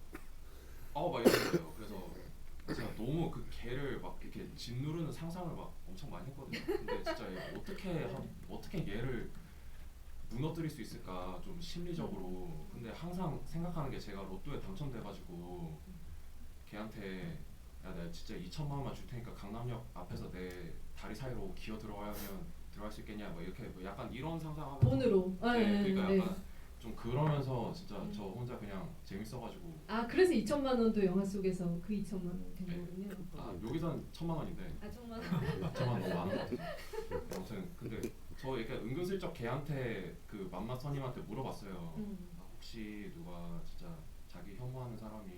[SPEAKER 2] 이러는 거예요. 그래서 제가 너무 그 걔를 막 이렇게 짓누르는 상상을 막 엄청 많이 했거든요. 근데 진짜 얘 어떻게 얘를 무너뜨릴 수 있을까 좀 심리적으로. 근데 항상 생각하는 게 제가 로또에 당첨돼가지고 걔한테 야 내가 진짜 2천만 원만 줄 테니까 강남역 앞에서 내 다리 사이로 기어 들어가면 들어갈 수 있겠냐 뭐 이렇게 뭐 약간 이런 상상하면서
[SPEAKER 1] 돈으로.
[SPEAKER 2] 그러니까
[SPEAKER 1] 네.
[SPEAKER 2] 약간 좀 그러면서 진짜 저 혼자 그냥 재밌어가지고
[SPEAKER 1] 아 그래서 2천만 원도 영화 속에서 그 2천만 원 된 거군요.
[SPEAKER 2] 여기선 1,000만 원인데
[SPEAKER 1] 아 정말.
[SPEAKER 2] 2천만 원 너무 많은 것 같아서 아무튼 근데 저 이렇게 은근슬쩍 걔한테 그 맘마 선임한테 물어봤어요. 아, 혹시 누가 진짜 자기 혐오하는 사람이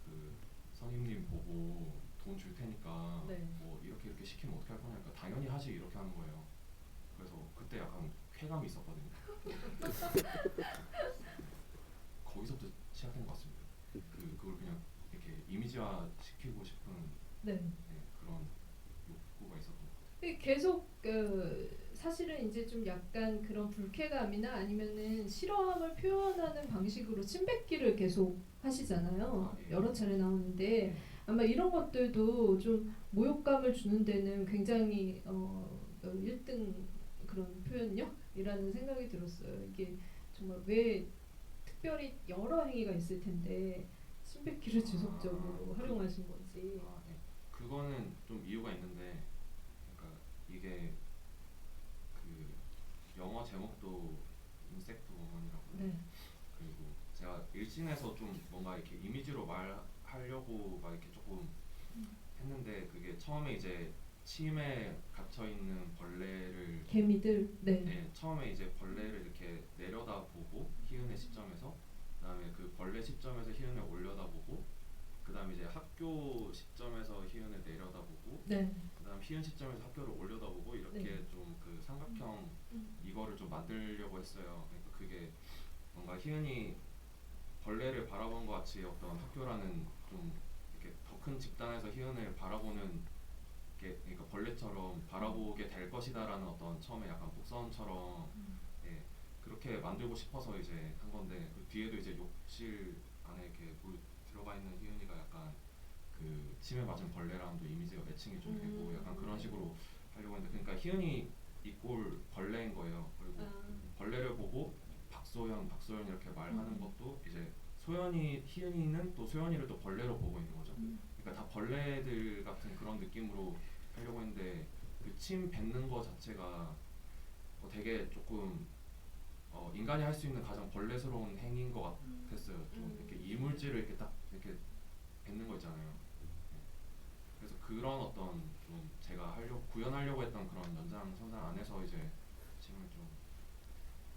[SPEAKER 2] 그 선임님 보고 돈 줄 테니까
[SPEAKER 1] 네.
[SPEAKER 2] 뭐 이렇게 시키면 어떻게 할 거냐니까 당연히 하지 이렇게 하는 거예요. 그래서 그때 약간 쾌감이 있었거든요. 거기서부터 시작된 것 같습니다. 그걸 그냥 이렇게 이미지화 시키고 싶은
[SPEAKER 1] 네.
[SPEAKER 2] 그런 욕구가 있었던 것 같아요.
[SPEAKER 1] 근데 계속 사실은 이제 좀 약간 그런 불쾌감이나 아니면은 싫어함을 표현하는 방식으로 침뱉기를 계속 하시잖아요.
[SPEAKER 2] 아, 예.
[SPEAKER 1] 여러 차례 나오는데 아마 이런 것들도 좀 모욕감을 주는 데는 굉장히 1등 그런 표현력이라는 생각이 들었어요. 이게 정말 왜 특별히 여러 행위가 있을 텐데 침뱉기를 지속적으로 활용하신 건지.
[SPEAKER 2] 아, 예. 그거는 좀 이유가 있는데, 그러니까 이게 그 영어 제목도 인섹트 워먼이라고.
[SPEAKER 1] 네.
[SPEAKER 2] 그리고 제가 일진에서 좀 뭔가 이렇게 이미지로 말하려고 막 이렇게 조금 했는데 그게 처음에 이제 침에 갇혀 있는 벌레를
[SPEAKER 1] 개미들. 네.
[SPEAKER 2] 네, 처음에 이제 벌레를 이렇게 내려다보고 희은의 시점에서 그다음에 그 벌레 시점에서 희은을 올려다보고 그다음에 이제 학교 시점에서 희은을 내려다보고
[SPEAKER 1] 네.
[SPEAKER 2] 그다음 희은 시점에서 학교를 올려다보고 이렇게
[SPEAKER 1] 네.
[SPEAKER 2] 좀 그 삼각형 이거를 좀 만들려고 했어요. 그러니까 그게 뭔가 희은이 벌레를 바라본 것 같이 어떤 학교라는 좀 이렇게 더 큰 집단에서 희은을 바라보는 게 그러니까 벌레처럼 바라보게 될 것이다라는 어떤 처음에 약간 복선처럼 예, 그렇게 만들고 싶어서 이제 한 건데 그 뒤에도 이제 욕실 안에 이렇게 들어가 있는 희은이가 약간 그 침에 맞은 벌레랑도 이미지가 매칭이 좀 되고 약간 그런 식으로 하려고 했는데 그러니까 희은이 이꼴 벌레인 거예요. 그리고 벌레를 보고 박소연 이렇게 말하는 것도 이제 희은이는 또 소연이를 또 벌레로 보고 있는 거죠. 그러니까 다 벌레들 같은 그런 느낌으로 하려고 했는데 그 침 뱉는 거 자체가 되게 조금 인간이 할 수 있는 가장 벌레스러운 행위인 것 같았어요. 좀 이렇게 이물질을 이렇게 딱 이렇게 뱉는 거 있잖아요. 네. 그래서 그런 어떤 좀 제가 구현하려고 했던 그런 연장선상 안에서 이제 침을 좀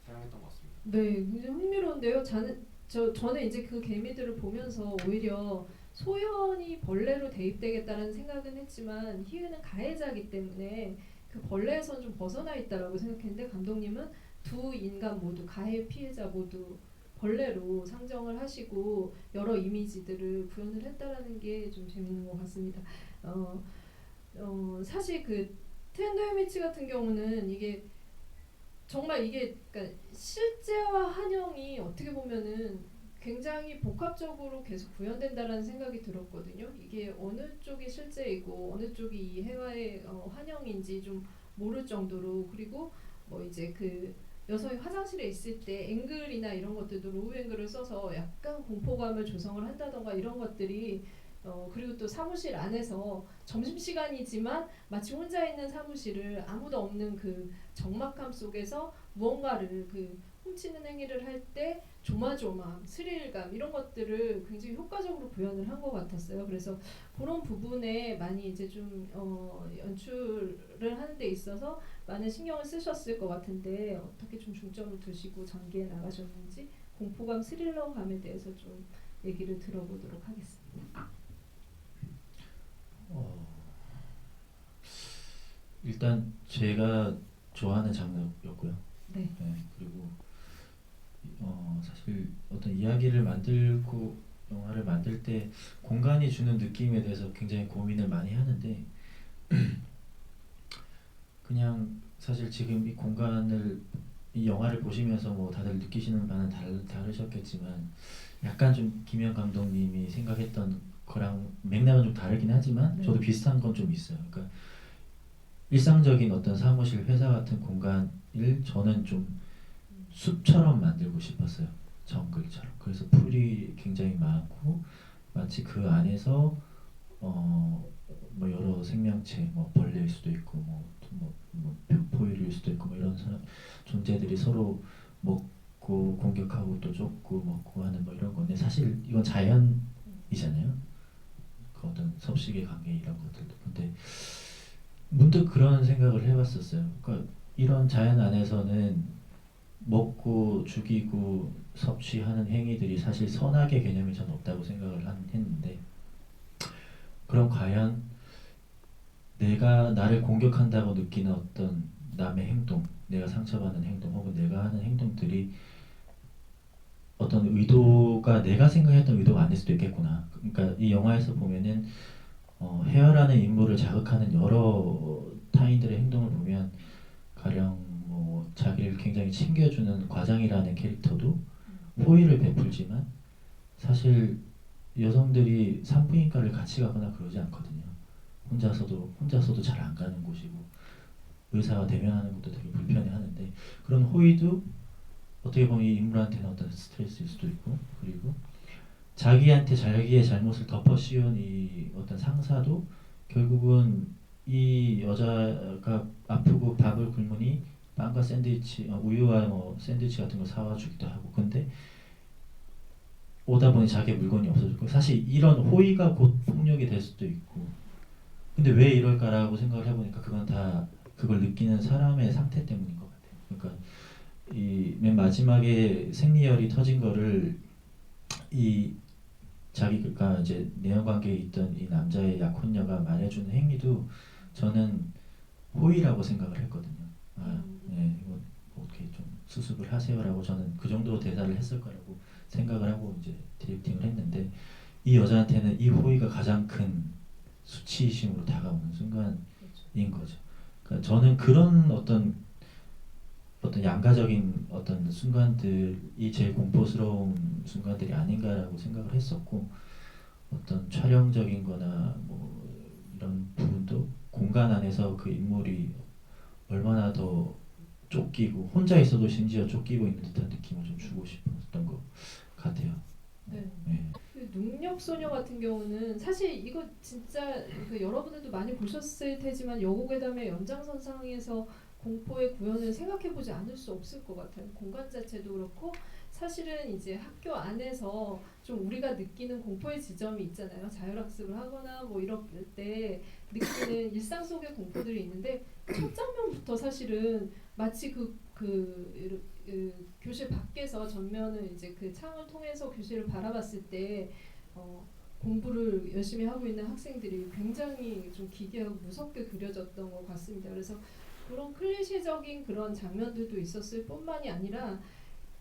[SPEAKER 2] 사용했던 것 같습니다.
[SPEAKER 1] 네, 굉장히 흥미로운데요. 저는 이제 그 개미들을 보면서 오히려 소연이 벌레로 대입되겠다는 생각은 했지만 희은은 가해자이기 때문에 그 벌레에선 좀 벗어나 있다라고 생각했는데 감독님은 두 인간 모두 가해 피해자 모두 벌레로 상정을 하시고 여러 이미지들을 구현을 했다라는 게 좀 재밌는 것 같습니다. 사실 그 텐더헤미치 같은 경우는 이게 정말 이게 그러니까 실제와 한영이 어떻게 보면은 굉장히 복합적으로 계속 구현된다라는 생각이 들었거든요. 이게 어느 쪽이 실제이고 어느 쪽이 이 해와의 환영인지 좀 모를 정도로 그리고 뭐 이제 그 여성이 화장실에 있을 때 앵글이나 이런 것들도 로우 앵글을 써서 약간 공포감을 조성을 한다던가 이런 것들이 그리고 또 사무실 안에서 점심시간이지만 마치 혼자 있는 사무실을 아무도 없는 그 적막함 속에서 무언가를 그 훔치는 행위를 할 때 조마조마, 스릴감 이런 것들을 굉장히 효과적으로 구현을 한 것 같았어요. 그래서 그런 부분에 많이 이제 좀 연출을 하는 데 있어서 많은 신경을 쓰셨을 것 같은데 어떻게 좀 중점을 두시고 전개해 나가셨는지 공포감, 스릴러감에 대해서 좀 얘기를 들어보도록 하겠습니다.
[SPEAKER 3] 일단 제가 좋아하는 장르였고요.
[SPEAKER 1] 네.
[SPEAKER 3] 그리고 사실 어떤 이야기를 만들고 영화를 만들 때 공간이 주는 느낌에 대해서 굉장히 고민을 많이 하는데 그냥 사실 지금 이 영화를 보시면서 뭐 다들 느끼시는 바는 다르셨겠지만 약간 좀 김현 감독님이 생각했던 거랑 맥락은 좀 다르긴 하지만
[SPEAKER 1] 네.
[SPEAKER 3] 저도 비슷한 건 좀 있어요. 그러니까 일상적인 어떤 사무실, 회사 같은 공간을 저는 좀 숲처럼 만들고 싶었어요. 정글처럼. 그래서 풀이 굉장히 많고 마치 그 안에서 뭐 여러 생명체, 뭐 벌레일 수도 있고 뭐 포유류일 수도 있고 뭐 이런 존재들이 서로 뭐
[SPEAKER 5] 먹고 공격하고 또 쫓고 먹고 하는 뭐 이런 건데 사실 이건 자연이잖아요. 그 어떤 섭식의 관계 이런 것들도. 근데 문득 그런 생각을 해봤었어요. 그러니까 이런 자연 안에서는 먹고 죽이고 섭취하는 행위들이 사실 선악의 개념이 전 없다고 생각을 했는데 그럼 과연 내가 나를 공격한다고 느끼는 어떤 남의 행동, 내가 상처받는 행동 혹은 내가 하는 행동들이 어떤 의도가 내가 생각했던 의도가 아닐 수도 있겠구나. 그러니까 이 영화에서 보면은 헤어라는 인물을 자극하는 여러 타인들의 행동을 보면 가령 뭐 자기를 굉장히 챙겨주는 과장이라는 캐릭터도 호의를 베풀지만 사실 여성들이 산부인과를 같이 가거나 그러지 않거든요. 혼자서도 잘 안 가는 곳이고 의사와 대면하는 것도 되게 불편해하는데 그런 호의도 어떻게 보면 이 인물한테는 어떤 스트레스일 수도 있고 그리고 자기한테 자기의 잘못을 덮어 씌운 이 어떤 상사도 결국은 이 여자가 아프고 밥을 굶으니 빵과 샌드위치, 우유와 뭐 샌드위치 같은 거 사와 주기도 하고 근데 오다 보니 자기 물건이 없어졌고 사실 이런 호의가 곧 폭력이 될 수도 있고 근데 왜 이럴까라고 생각을 해보니까 그건 다 그걸 느끼는 사람의 상태 때문인 것 같아요. 그러니까 이 맨 마지막에 생리열이 터진 거를 이 자기가 이제 내연 관계에 있던 이 남자의 약혼녀가 말해주는 행위도 저는 호의라고 생각을 했거든요. 네, 이거 어떻게 좀 수습을 하세요라고 저는 그 정도 대사를 했을 거라고 생각을 하고 이제 디렉팅을 했는데 이 여자한테는 이 호의가 가장 큰 수치심으로 다가오는 순간인 거죠. 그러니까 저는 그런 어떤 양가적인 어떤 순간들이 제일 공포스러운 순간들이 아닌가라고 생각을 했었고 어떤 촬영적인 거나 뭐 이런 부분도 공간 안에서 그 인물이 얼마나 더 쫓기고 혼자 있어도 심지어 쫓기고 있는 듯한 느낌을 좀 주고 싶었던 것 같아요.
[SPEAKER 1] 네.
[SPEAKER 5] 네.
[SPEAKER 1] 그 능력소녀 같은 경우는 사실 이거 진짜 그 여러분들도 많이 보셨을 테지만 여고괴담의 연장선상에서 공포의 구현을 생각해보지 않을 수 없을 것 같아요. 공간 자체도 그렇고 사실은 이제 학교 안에서 좀 우리가 느끼는 공포의 지점이 있잖아요. 자율학습을 하거나 뭐 이럴 때 느끼는 일상 속의 공포들이 있는데 첫 장면부터 사실은 마치 교실 밖에서 전면을 이제 그 창을 통해서 교실을 바라봤을 때 공부를 열심히 하고 있는 학생들이 굉장히 좀 기괴하고 무섭게 그려졌던 것 같습니다. 그래서 그런 클리셰적인 그런 장면들도 있었을 뿐만이 아니라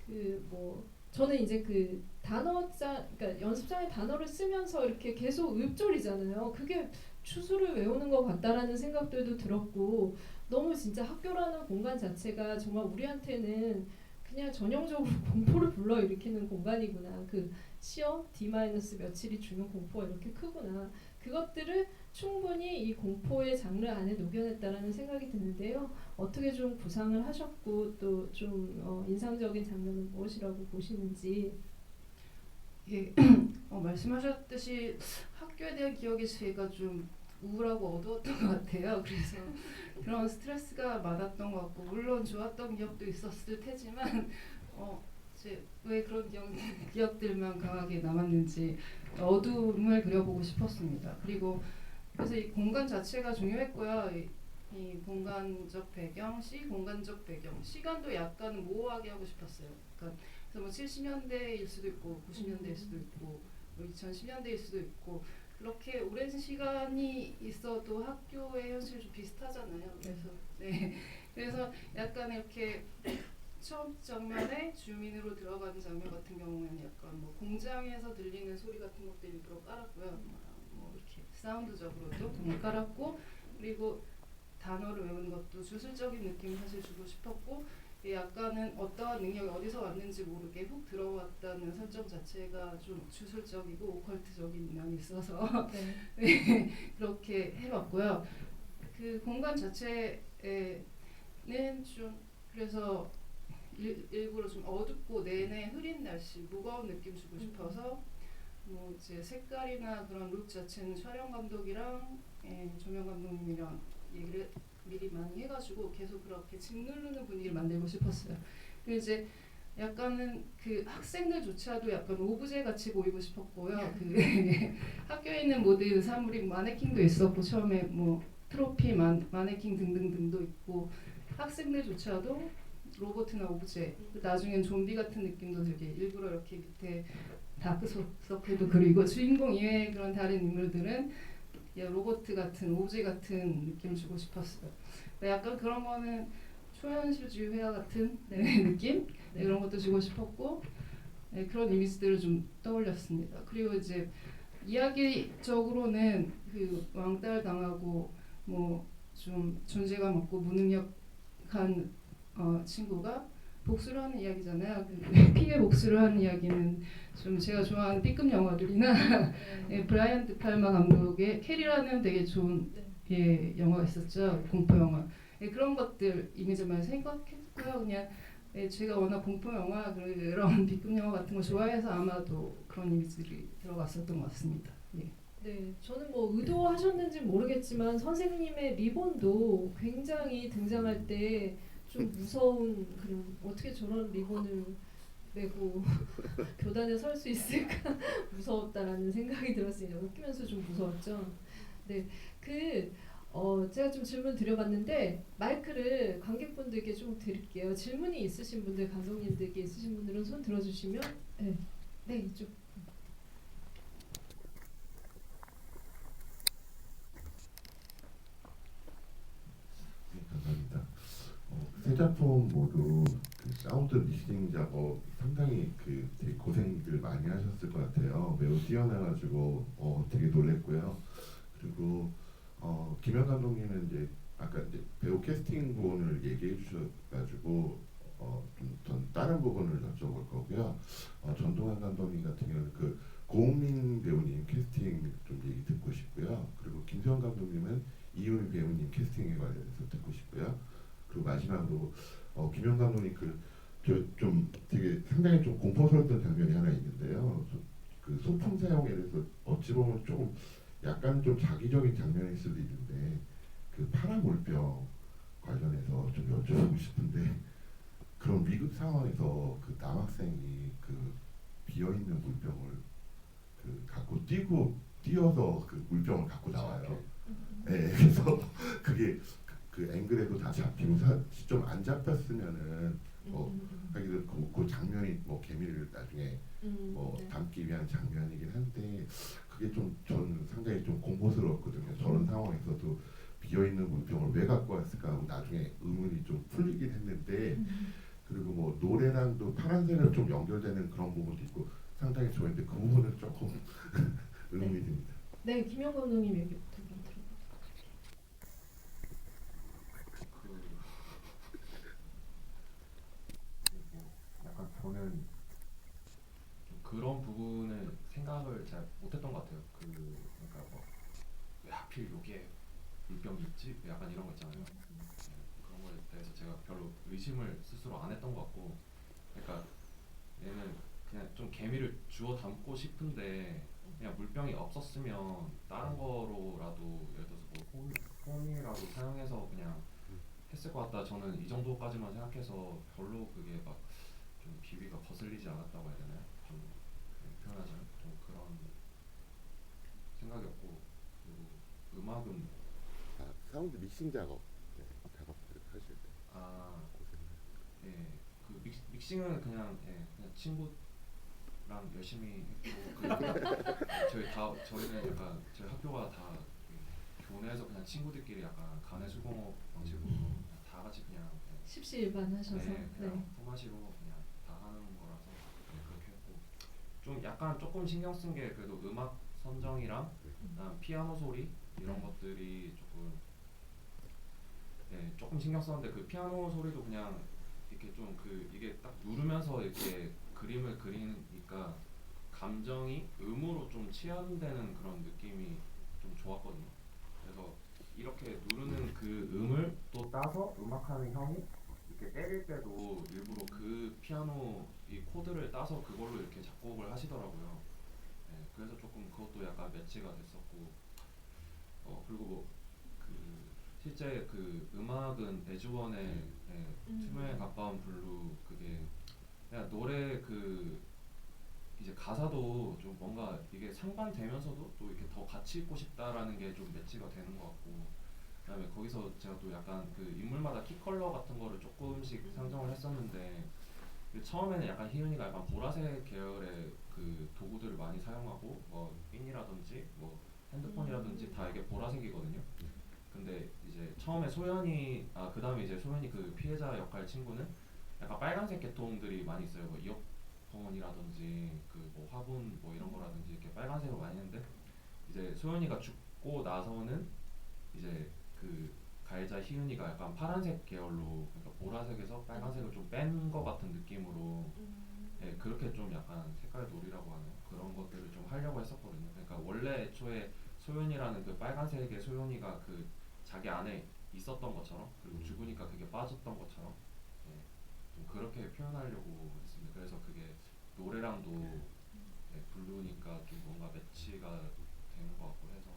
[SPEAKER 1] 그 뭐 저는 이제 그 그러니까 연습장에 단어를 쓰면서 이렇게 계속 읊조리잖아요. 그게 추수를 외우는 것 같다라는 생각들도 들었고 너무 진짜 학교라는 공간 자체가 정말 우리한테는 그냥 전형적으로 공포를 불러일으키는 공간이구나. 그 시험 D- 며칠이 주는 공포가 이렇게 크구나. 그것들을 충분히 이 공포의 장르 안에 녹여냈다라는 생각이 드는데요. 어떻게 좀 구상을 하셨고 또 좀 인상적인 장면은 무엇이라고 보시는지.
[SPEAKER 4] 예, 말씀하셨듯이 학교에 대한 기억이 제가 좀 우울하고 어두웠던 것 같아요. 그래서 그런 스트레스가 많았던 것 같고 물론 좋았던 기억도 있었을 테지만 이제 왜 그런 기억들만 강하게 남았는지 어둠을 그려보고 싶었습니다. 그리고 그래서 이 공간 자체가 중요했고요. 이 공간적 배경, 공간적 배경, 시간도 약간 모호하게 하고 싶었어요. 그러니까 그래서 뭐 70년대일 수도 있고 90년대일 수도 있고 뭐 2010년대일 수도 있고 그렇게 오랜 시간이 있어도 학교의 현실이 좀 비슷하잖아요. 그래서 약간 이렇게 처음 장면에 주민으로 들어가는 장면 같은 경우에는 약간 뭐 공장에서 들리는 소리 같은 것도 일부러 깔았고요. 뭐 이렇게 사운드적으로도 정말 깔았고 그리고 단어를 외우는 것도 주술적인 느낌을 사실 주고 싶었고 약간은 어떠한 능력이 어디서 왔는지 모르게 훅 들어왔다는 설정 자체가 좀 주술적이고 오컬트적인 면이 있어서 네, 그렇게 해봤고요. 그 공간 자체에는 좀 그래서 일부러 좀 어둡고 내내 흐린 날씨, 무거운 느낌 주고 싶어서 뭐 이제 색깔이나 그런 룩 자체는 촬영 감독이랑 조명 감독님이랑 얘기를 미리 많이 해가지고 계속 그렇게 짓누르는 분위기를 만들고 싶었어요. 그리고 이제 약간은 그 학생들조차도 약간 오브제 같이 보이고 싶었고요. 그 학교에 있는 모든 사물이 마네킹도 있었고 처음에 뭐 트로피, 마네킹 등등등도 있고 학생들조차도 로봇이나 오브제. 나중엔 좀비 같은 느낌도 들게 일부러 이렇게 밑에 다크 서클도 그리고 주인공 이외의 그런 다른 인물들은 로봇 같은 오브제 같은 느낌 주고 싶었어요. 약간 그런 거는 초현실주의 회화 같은 느낌 그런 것도 주고 싶었고 그런 이미지들을 좀 떠올렸습니다. 그리고 이제 이야기적으로는 그 왕따를 당하고 뭐 좀 존재감 없고 무능력한 친구가 복수를 하는 이야기잖아요. 그 피해 복수를 하는 이야기는 좀 제가 좋아하는 B급 영화들이나 브라이언 드 팔마 감독의 캐리라는 되게 좋은 영화가 있었죠. 공포 영화. 그런 것들 이미지만 생각했고요. 그냥 제가 워낙 공포 영화 그런 B급 영화 같은 거 좋아해서 아마도 그런 이미지들이 들어갔었던 것 같습니다.
[SPEAKER 1] 네, 저는 뭐 의도하셨는지 모르겠지만 선생님의 리본도 굉장히 등장할 때 좀 무서운 그런 어떻게 저런 리본을 메고 교단에 설 수 있을까 무서웠다라는 생각이 들었습니다. 웃기면서 좀 무서웠죠. 네, 제가 좀 질문 드려봤는데 마이크를 관객분들께 좀 드릴게요. 질문이 있으신 분들, 감독님들께 있으신 분들은 손 들어주시면 네 이쪽.
[SPEAKER 6] 네, 감사합니다. 세 작품 모두 그 사운드 리스닝 작업 상당히 되게 고생들 많이 하셨을 것 같아요. 매우 뛰어나가지고 되게 놀랬고요. 그리고 김현 감독님은 이제 아까 이제 배우 캐스팅 부분을 얘기해 주셔가지고 전 다른 부분을 여쭤볼 거고요. 전동환 감독님 같은 경우는 그 고은민 배우님 캐스팅 좀 얘기 듣고 싶고요. 그리고 김수현 감독님은 이효리 배우님 캐스팅에 관련해서 듣고 싶고요. 그리고 마지막으로 김현 감독님 좀 되게 상당히 좀 공포스러웠던 장면이 하나 있는데요. 그 소품 사용에 대해서 어찌 보면 조금 약간 좀 자기적인 장면일 수도 있는데 그 파란 물병 관련해서 좀 여쭤보고 싶은데 그런 위급 상황에서 그 남학생이 그 비어 있는 물병을 갖고 뛰어서 그 물병을 갖고 나와요. 네, 그래서 그게 그 앵글에도 다 잡히고 좀 안 잡혔으면은 하기도 그 장면이 뭐 개미를 나중에 담기 위한 장면이긴 한데 그게 좀 저는 상당히 좀 공포스러웠거든요. 저런 상황에서도 비어 있는 물병을 왜 갖고 왔을까 하고 나중에 의문이 좀 풀리긴 했는데 그리고 뭐 노래랑도 파란색으로 좀 연결되는 그런 부분도 있고 상당히 좋았는데 그 부분은 조금 의문이 듭니다.
[SPEAKER 1] 네, 김영 감독님 얘기부터 좀 들어볼게요.
[SPEAKER 2] 약간 저는 좀 그런 부분을 생각을 잘 못했던 것 같아요. 그러니까 뭐 왜 하필 여기에 물병이 있지? 약간 이런 거 있잖아요. 그런 거에 대해서 제가 별로 의심을 스스로 안 했던 것 같고, 그러니까 얘는 그냥 좀 개미를 주워 담고 싶은데 그냥 물병이 없었으면 다른 거로라도 예를 들어서 뭐 홈이라도 사용해서 그냥 했을 것 같다. 저는 이 정도까지만 생각해서 별로 그게 막 좀 비위가 거슬리지 않았다고 해야 되나요? 좀 표현하자면 좀 그런 생각이었고 그리고 음악은
[SPEAKER 6] 사운드 믹싱 작업들 하실 때
[SPEAKER 2] 예, 그 믹싱은 그냥 그냥 친구랑 열심히 했고 저희는 약간 저희 학교가 다 교내에서 그냥 친구들끼리 약간 간의 수공업 방식으로 다 같이 그냥
[SPEAKER 1] 십시일반하셔서
[SPEAKER 2] 그냥 품앗이로 그냥 다 하는 거라서 그렇게 했고 좀 약간 조금 신경 쓴 게 그래도 음악 선정이랑 그다음 피아노 소리 이런 것들이 조금 신경 썼는데 그 피아노 소리도 그냥 이렇게 좀 이게 딱 누르면서 이렇게 그림을 그리니까 감정이 음으로 좀 치환되는 그런 느낌이 좀 좋았거든요. 그래서 이렇게 누르는 그 음을 또 따서 음악하는 형이 이렇게 때릴 때도 일부러 그 피아노 이 코드를 따서 그걸로 이렇게 작곡을 하시더라고요. 그래서 조금 그것도 약간 매치가 됐었고, 그리고 그 실제 그 음악은 에즈원의 투명에 가까운 블루 그게 그냥 노래 그 이제 가사도 좀 뭔가 이게 상반되면서도 또 이렇게 더 같이 있고 싶다라는 게 좀 매치가 되는 것 같고, 그다음에 거기서 제가 또 약간 그 인물마다 키 컬러 같은 거를 조금씩 상정을 했었는데, 그 처음에는 약간 희은이가 약간 보라색 계열의 그 도구들을 많이 사용하고 뭐 핀이라든지 뭐 핸드폰이라든지 다 이게 보라색이거든요. 근데 이제 처음에 소연이 그 다음에 이제 소연이 그 피해자 역할 친구는 약간 빨간색 계통들이 많이 있어요. 뭐 이어폰이라든지 그 뭐 화분 뭐 이런 거라든지 이렇게 빨간색으로 많이 했는데, 이제 소연이가 죽고 나서는 이제 그 가해자 희은이가 약간 파란색 계열로, 그러니까 보라색에서 빨간색을 좀 뺀 거 같은 느낌으로, 예, 그렇게 좀 약간 색깔 놀이라고 하는 그런 것들을 좀 하려고 했었거든요. 그러니까 원래 애초에 소연이라는 그 빨간색의 소연이가 그 자기 안에 있었던 것처럼, 그리고 죽으니까 그게 빠졌던 것처럼, 예, 좀 그렇게 표현하려고 했습니다. 그래서 그게 노래랑도, 예, 블루니까 좀 뭔가 매치가 되는 것 같고 해서,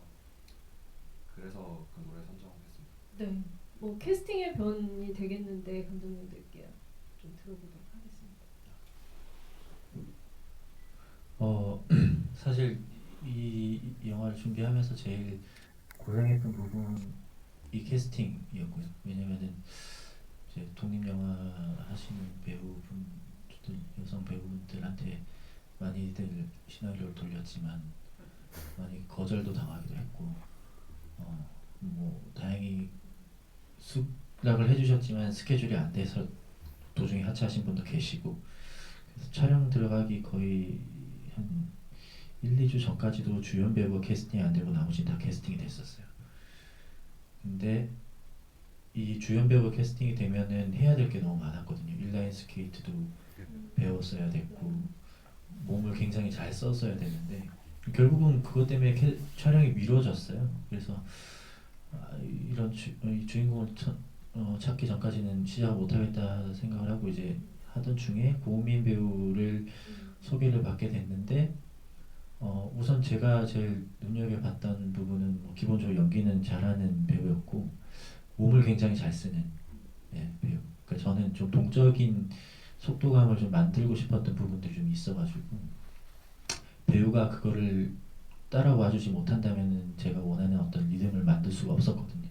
[SPEAKER 2] 그래서 그 노래 선정했습니다.
[SPEAKER 1] 네. 뭐 캐스팅의 변이 되겠는데 감독님들께 좀 들어보도록 하겠습니다.
[SPEAKER 5] 사실 이 영화를 준비하면서 제일 고생했던 부분이 캐스팅이었고요. 왜냐면은 이제 독립 영화 하시는 배우분들, 여성 배우분들한테 많이들 시나리오를 돌렸지만 많이 거절도 당하기도 했고, 뭐 다행히 수락을 해주셨지만 스케줄이 안 돼서 도중에 하차하신 분도 계시고, 그래서 촬영 들어가기 거의 한 1, 2주 전까지도 주연 배우가 캐스팅이 안 되고 나머지는 다 캐스팅이 됐었어요. 근데 이 주연 배우가 캐스팅이 되면은 해야 될 게 너무 많았거든요. 인라인 스케이트도 배웠어야 됐고 몸을 굉장히 잘 썼어야 되는데 결국은 그것 때문에 촬영이 미뤄졌어요. 그래서 이런 이 주인공을 찾기 전까지는 시작을 못하겠다 생각을 하고 이제 하던 중에 고은민 배우를 소개를 받게 됐는데, 우선 제가 제일 눈여겨봤던 부분은 뭐 기본적으로 연기는 잘하는 배우였고 몸을 굉장히 잘 쓰는, 예, 배우. 그러니까 저는 좀 동적인 속도감을 좀 만들고 싶었던 부분들이 좀 있어가지고 배우가 그거를 따라와주지 못한다면은 제가 원하는 어떤 리듬을 만들 수가 없었거든요.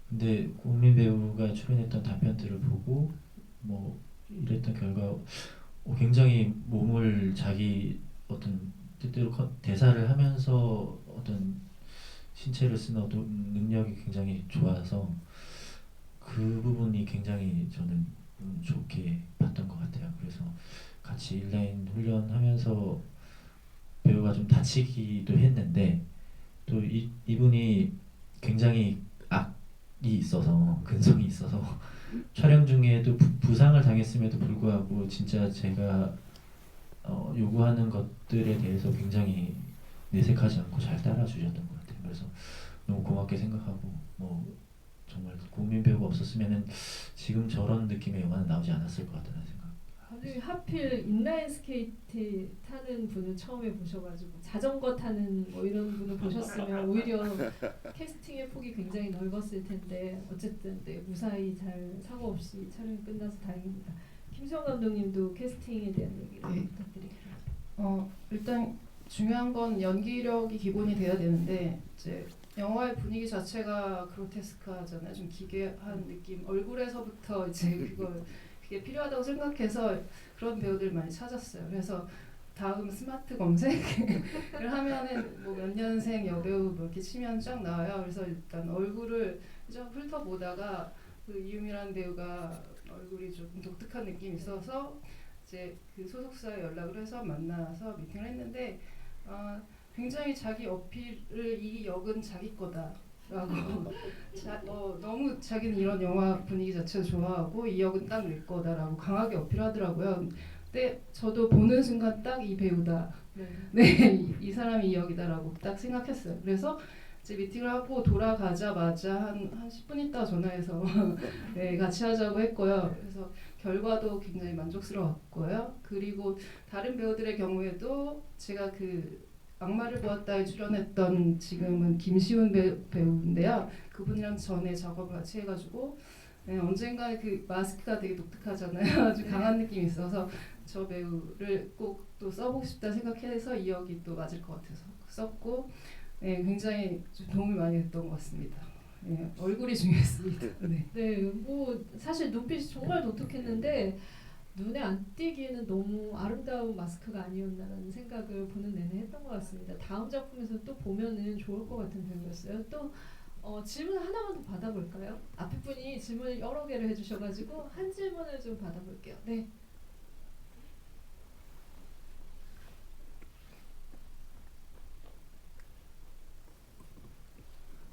[SPEAKER 5] 근데 고은민 배우가 출연했던 단편들을 보고 뭐 이랬던 결과 굉장히 몸을 자기 어떤 뜻대로 대사를 하면서 어떤 신체를 쓰는 어떤 능력이 굉장히 좋아서 그 부분이 굉장히 저는 좋게 봤던 것 같아요. 그래서 같이 인라인 훈련하면서 배우가 좀 다치기도 했는데 또 이분이 굉장히 악이 있어서 근성이 있어서 촬영 중에도 부상을 당했음에도 불구하고 진짜 제가 요구하는 것들에 대해서 굉장히 내색하지 않고 잘 따라주셨던 것 같아요. 그래서 너무 고맙게 생각하고 뭐 정말 국민 배우가 없었으면은 지금 저런 느낌의 영화는 나오지 않았을 것 같다는 생각.
[SPEAKER 1] 감독님 하필 인라인 스케이트 타는 분을 처음에 보셔가지고 자전거 타는 뭐 이런 분을 보셨으면 오히려 캐스팅의 폭이 굉장히 넓었을 텐데 어쨌든 네, 무사히 잘 사고 없이 촬영이 끝나서 다행입니다. 김수영 감독님도 캐스팅에 대한 얘기를
[SPEAKER 4] 네.
[SPEAKER 1] 부탁드릴게요.
[SPEAKER 4] 일단 중요한 건 연기력이 기본이 돼야 되는데 이제 영화의 분위기 자체가 그로테스크하잖아요. 좀 기괴한 느낌. 얼굴에서부터 이제 그게 필요하다고 생각해서 그런 배우들 많이 찾았어요. 그래서 다음 스마트 검색을 하면은 뭐 몇 년생 여배우 뭐 이렇게 치면 쫙 나와요. 그래서 일단 얼굴을 좀 훑어보다가 그 이유미라는 배우가 얼굴이 조금 독특한 느낌이 있어서 이제 그 소속사에 연락을 해서 만나서 미팅을 했는데 굉장히 자기 어필을 이 역은 자기 거다라고 너무 자기는 이런 영화 분위기 자체를 좋아하고 이 역은 딱 내 거다라고 강하게 어필하더라고요. 근데 저도 보는 순간 딱 이 배우다. 네, 이 사람이 이 역이다라고 딱 생각했어요. 그래서 이제 미팅을 하고 돌아가자마자 한 10분 있다가 전화해서 네, 같이 하자고 했고요. 그래서 결과도 굉장히 만족스러웠고요. 그리고 다른 배우들의 경우에도 제가 그 악마를 보았다에 출연했던 지금은 김시훈 배우인데요. 그분이랑 전에 작업을 같이 해가지고 네, 언젠가 그 마스크가 되게 독특하잖아요. 아주 강한 느낌이 있어서 저 배우를 꼭 또 써보고 싶다 생각해서 이역이 또 맞을 것 같아서 썼고, 네, 굉장히 좀 도움이 많이 됐던 것 같습니다. 네, 얼굴이 중요했습니다. 네.
[SPEAKER 1] 네, 뭐 사실 눈빛이 정말 독특했는데 눈에 안 띄기에는 너무 아름다운 마스크가 아니었나라는 생각을 보는 내내 했던 것 같습니다. 다음 작품에서 또 보면은 좋을 것 같은 배우였어요. 또 질문 하나만 더 받아볼까요? 앞에 분이 질문을 여러 개를 해주셔가지고 한 질문을 좀 받아볼게요. 네.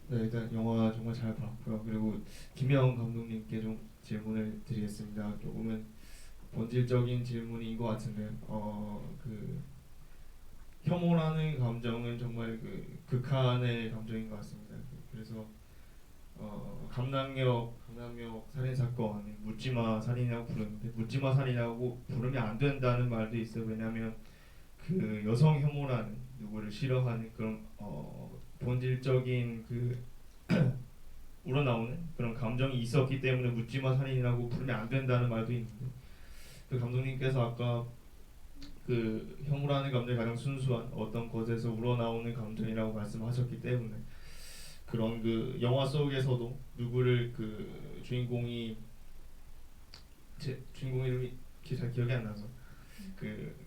[SPEAKER 7] 네, 일단 영화 정말 잘 봤고요. 그리고 김혜영 감독님께 좀 질문을 드리겠습니다. 조금은 본질적인 질문인 것 같은데, 그 혐오라는 감정은 정말 그 극한의 감정인 것 같습니다. 그래서 강남역 살인 사건 묻지마 살인이라고 부르는데 묻지마 살인이라고 부르면 안 된다는 말도 있어요. 왜냐하면 그 여성 혐오라는 누구를 싫어하는 그런 본질적인 그 우러나오는 그런 감정이 있었기 때문에 묻지마 살인이라고 부르면 안 된다는 말도 있는데 그 감독님께서 아까 그 혐오라는 감정이 가장 순수한 어떤 것에서 우러나오는 감정이라고 말씀하셨기 때문에 그런 그 영화 속에서도 누구를 그 주인공이 제 주인공 이름이 잘 기억이 안 나서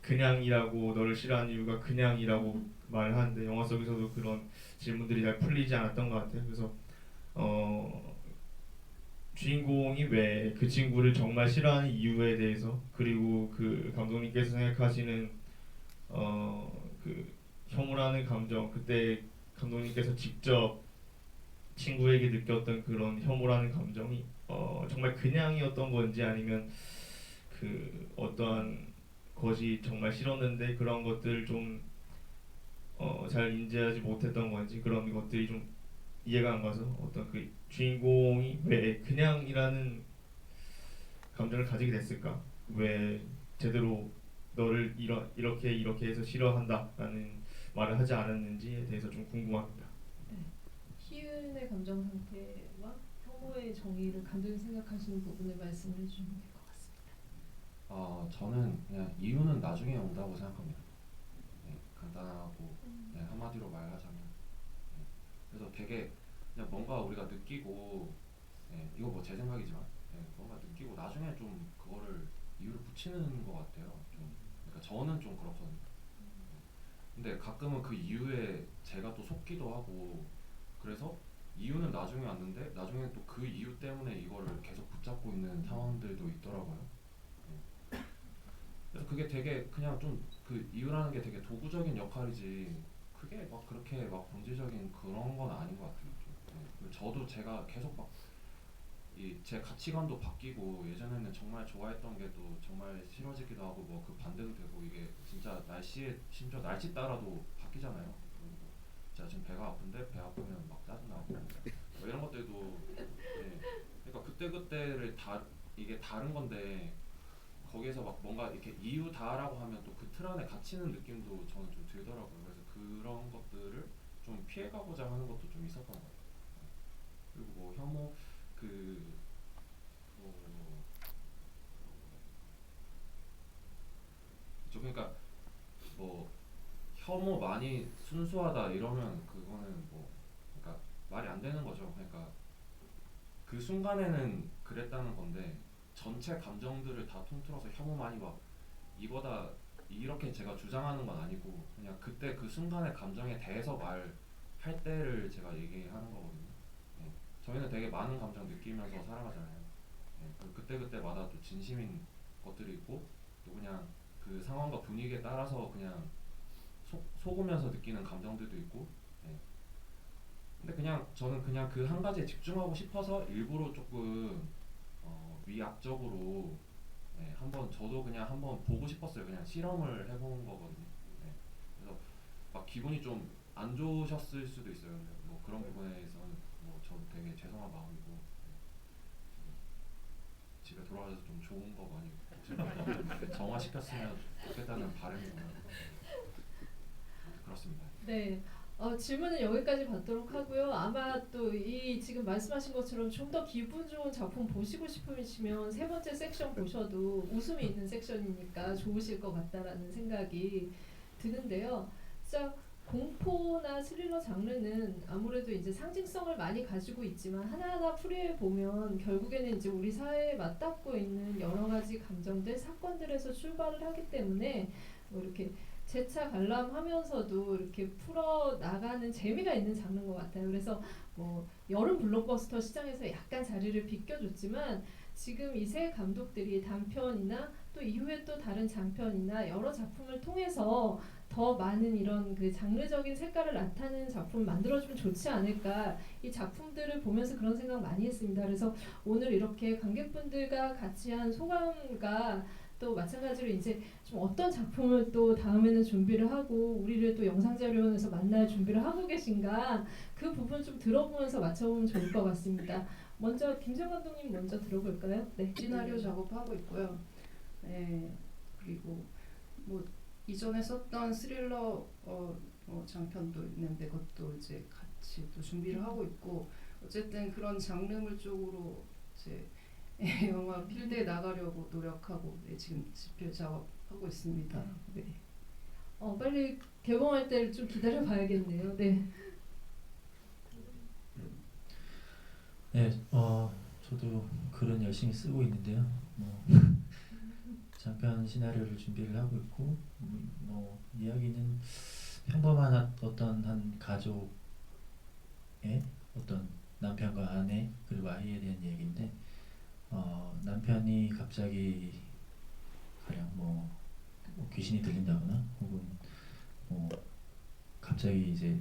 [SPEAKER 7] 그냥이라고 너를 싫어하는 이유가 그냥이라고 말을 하는데 영화 속에서도 그런 질문들이 잘 풀리지 않았던 것 같아요. 그래서 주인공이 왜 그 친구를 정말 싫어하는 이유에 대해서 그리고 그 감독님께서 생각하시는 그 혐오라는 감정 그때 감독님께서 직접 친구에게 느꼈던 그런 혐오라는 감정이 정말 그냥이었던 건지 아니면 그 어떠한 것이 정말 싫었는데 그런 것들을 좀 잘 인지하지 못했던 건지 그런 것들이 좀 이해가 안 가서 어떤 그 주인공이 왜 그냥이라는 감정을 가지게 됐을까? 왜 제대로 너를 이렇게 해서 싫어한다라는 말을 하지 않았는지에 대해서 좀 궁금합니다.
[SPEAKER 1] 희은의 감정 상태와 혐오의 정의를 감독님 생각하시는 부분을 말씀을 해주시면 될 것 같습니다.
[SPEAKER 2] 저는 그냥 이유는 나중에 온다고 생각합니다. 네, 간단하고 네, 한마디로 말하자면 네, 그래서 되게 그냥 뭔가 우리가 느끼고 네, 이거 뭐 제 생각이지만 네, 뭔가 느끼고 나중에 좀 그거를 이유를 붙이는 것 같아요. 좀 그러니까 저는 좀 그렇거든요. 근데 가끔은 그 이유에 제가 또 속기도 하고 그래서 이유는 나중에 왔는데 나중에 또 그 이유 때문에 이거를 계속 붙잡고 있는 상황들도 있더라고요. 네. 그래서 그게 되게 그냥 좀 그 이유라는 게 되게 도구적인 역할이지 그게 막 그렇게 막 본질적인 그런 건 아닌 것 같아요. 좀. 네. 저도 제가 계속 막 이 제 가치관도 바뀌고 예전에는 정말 좋아했던 게 또 정말 싫어지기도 하고 뭐 그 반대도 되고 이게 진짜 날씨에 심지어 날씨 따라도 바뀌잖아요. 그리고 제가 지금 배가 아픈데 배 아프면 막 짜증나고 뭐 이런 것들도 네. 그러니까 그때 그때를 다 이게 다른 건데 거기에서 막 뭔가 이렇게 이유다라고 하면 또 그 틀 안에 갇히는 느낌도 저는 좀 들더라고요. 그래서 그런 것들을 좀 피해가고자 하는 것도 좀 있었던 것 같아요. 그리고 뭐 혐오 뭐, 그러니까 뭐 혐오 많이 순수하다 이러면 그거는 뭐 그러니까 말이 안 되는 거죠. 그러니까 그 순간에는 그랬다는 건데 전체 감정들을 다 통틀어서 혐오 많이 막 이거다 이렇게 제가 주장하는 건 아니고 그냥 그때 그 순간의 감정에 대해서 말할 때를 제가 얘기하는 거거든요. 네. 저희는 되게 많은 감정 느끼면서 살아가잖아요. 네. 그때그때마다 또 진심인 것들이 있고 또 그냥 그 상황과 분위기에 따라서 그냥 속으면서 느끼는 감정들도 있고 네. 근데 그냥 저는 그냥 그 한 가지에 집중하고 싶어서 일부러 조금 위압적으로 네, 한번 저도 그냥 한번 보고 싶었어요. 그냥 실험을 해본 거거든요. 네. 그래서 막 기분이 좀 안 좋으셨을 수도 있어요. 근데 뭐 그런 부분에서는 뭐 저도 되게 죄송한 마음이고 네. 집에 돌아가서 좀 좋은 거 많이 정화시켰으면 좋겠다는 바람이 그렇습니다.
[SPEAKER 1] 네. 질문은 여기까지 받도록 하고요. 아마 또 이 지금 말씀하신 것처럼 좀 더 기분 좋은 작품 보시고 싶으시면 세 번째 섹션 보셔도 웃음이 있는 섹션이니까 좋으실 것 같다라는 생각이 드는데요. 진짜 공포나 스릴러 장르는 아무래도 이제 상징성을 많이 가지고 있지만 하나하나 풀이해 보면 결국에는 이제 우리 사회에 맞닿고 있는 여러 가지 감정들, 사건들에서 출발을 하기 때문에 뭐 이렇게 재차 관람하면서도 이렇게 풀어 나가는 재미가 있는 장르인 것 같아요. 그래서 뭐 여름 블록버스터 시장에서 약간 자리를 비껴줬지만 지금 이 세 감독들이 단편이나 또 이후에 또 다른 장편이나 여러 작품을 통해서 더 많은 이런 그 장르적인 색깔을 나타내는 작품을 만들어주면 좋지 않을까. 이 작품들을 보면서 그런 생각 많이 했습니다. 그래서 오늘 이렇게 관객분들과 같이 한 소감과 또 마찬가지로 이제 좀 어떤 작품을 또 다음에는 준비를 하고 우리를 또 영상자료원에서 만날 준비를 하고 계신가 그 부분 좀 들어보면서 맞춰보면 좋을 것 같습니다. 먼저 김정 감독님 먼저 들어볼까요? 네.
[SPEAKER 4] 시나리오 작업하고 있고요. 네, 그리고 뭐 이전에 썼던 스릴러 장편도 있는데 그것도 이제 같이 또 준비를 하고 있고 어쨌든 그런 장르물 쪽으로 이제 영화 필드에 나가려고 노력하고 네, 지금 집필 작업하고 있습니다. 네.
[SPEAKER 1] 빨리 개봉할 때를 좀 기다려 봐야겠네요. 네.
[SPEAKER 5] 네, 저도 글은 열심히 쓰고 있는데요. 뭐 장편 시나리오를 준비를 하고 있고, 뭐 이야기는 평범한 어떤 한 가족의 어떤 남편과 아내 그리고 아이에 대한 얘기인데, 남편이 갑자기 가령 뭐 귀신이 들린다거나 혹은 뭐 갑자기 이제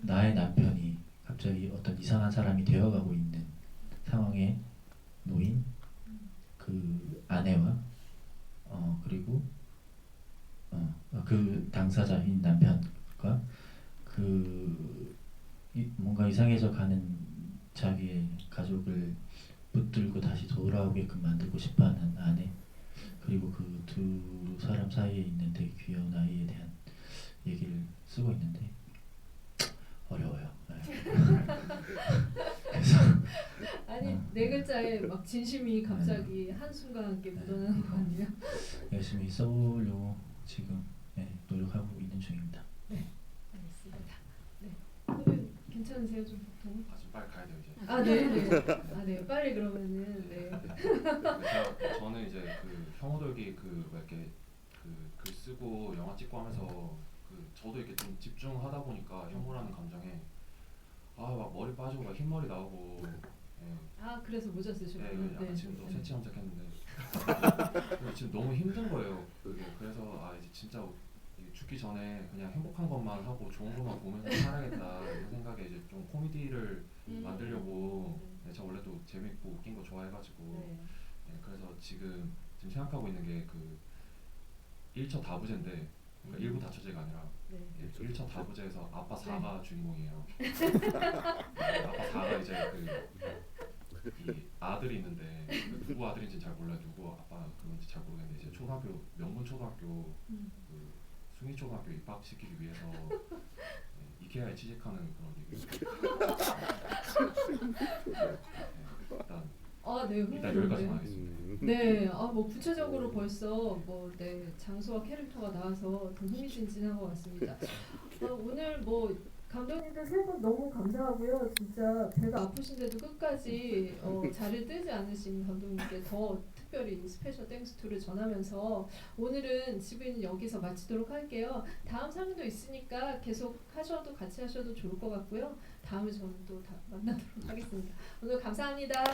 [SPEAKER 5] 나의 남편이 갑자기 어떤 이상한 사람이 되어가고 있는 상황에 놓인 그 아내와 그리고 그 당사자인 남편과 뭔가 이상해져 가는 자기의 가족을 붙들고 다시 돌아오게끔 만들고 싶어하는 아내 그리고 그 두 사람 사이에 있는 되게 귀여운 아이에 대한 얘기를 쓰고 있는데 어려워요. 네. 그래서
[SPEAKER 1] 아니 네 글자에 막 진심이 갑자기 한순간 함께 묻어나는 것 같네요.
[SPEAKER 5] 열심히 써보려고 지금 노력하고 있는 중입니다.
[SPEAKER 1] 알겠습니다. 네. 선생님 괜찮으세요 좀 보통?
[SPEAKER 2] 지금 빨리 가야 돼요 이제.
[SPEAKER 1] 네. 빨리 그러면은 네.
[SPEAKER 2] 저는 이제 그 혐오돌기 왜 이렇게 그 글 쓰고 영화 찍고 하면서 저도 이렇게 좀 집중하다 보니까 혐오라는 감정에 막 머리 빠지고 막 흰머리 나오고
[SPEAKER 1] 그래서 모자 쓰셨군요.
[SPEAKER 2] 약간 지금도 새치 염색했는데 지금 너무 힘든 거예요. 그게 그래서 이제 진짜 죽기 전에 그냥 행복한 것만 하고 좋은 것만 보면서 살아야겠다 이런 생각에 이제 좀 코미디를 만들려고 제가 원래 또 재밌고 웃긴 거 좋아해가지고 그래서 지금 생각하고 있는 게 그 1차 다부제인데 그러니까 일부 다처제가 아니라 1차 다부제에서 아빠 4가 주인공이에요. 아빠 4가 이제 이 아들이 있는데 누구 아들인지는 잘 몰라요. 누구 아빠 그건지 잘 모르겠는데 이제 초등학교 명문 초등학교 그 숭이 초등학교 입학시키기 위해서 이케아에 취직하는 그런 얘기. 일단
[SPEAKER 1] 네,
[SPEAKER 2] 일단 여기까지만 하겠습니다.
[SPEAKER 1] 네, 뭐 구체적으로 벌써 장소와 캐릭터가 나와서 더 흥미진진한 것 같습니다. 오늘 뭐 감독님들 세 분 너무 감사하고요. 진짜 배가 아프신데도 끝까지 자리를 뜨지 않으신 감독님께 더 특별히 스페셜 땡스투를 전하면서 오늘은 지금 여기서 마치도록 할게요. 다음 상도 있으니까 계속 같이 하셔도 좋을 것 같고요. 다음에 저는 또 만나도록 하겠습니다. 오늘 감사합니다.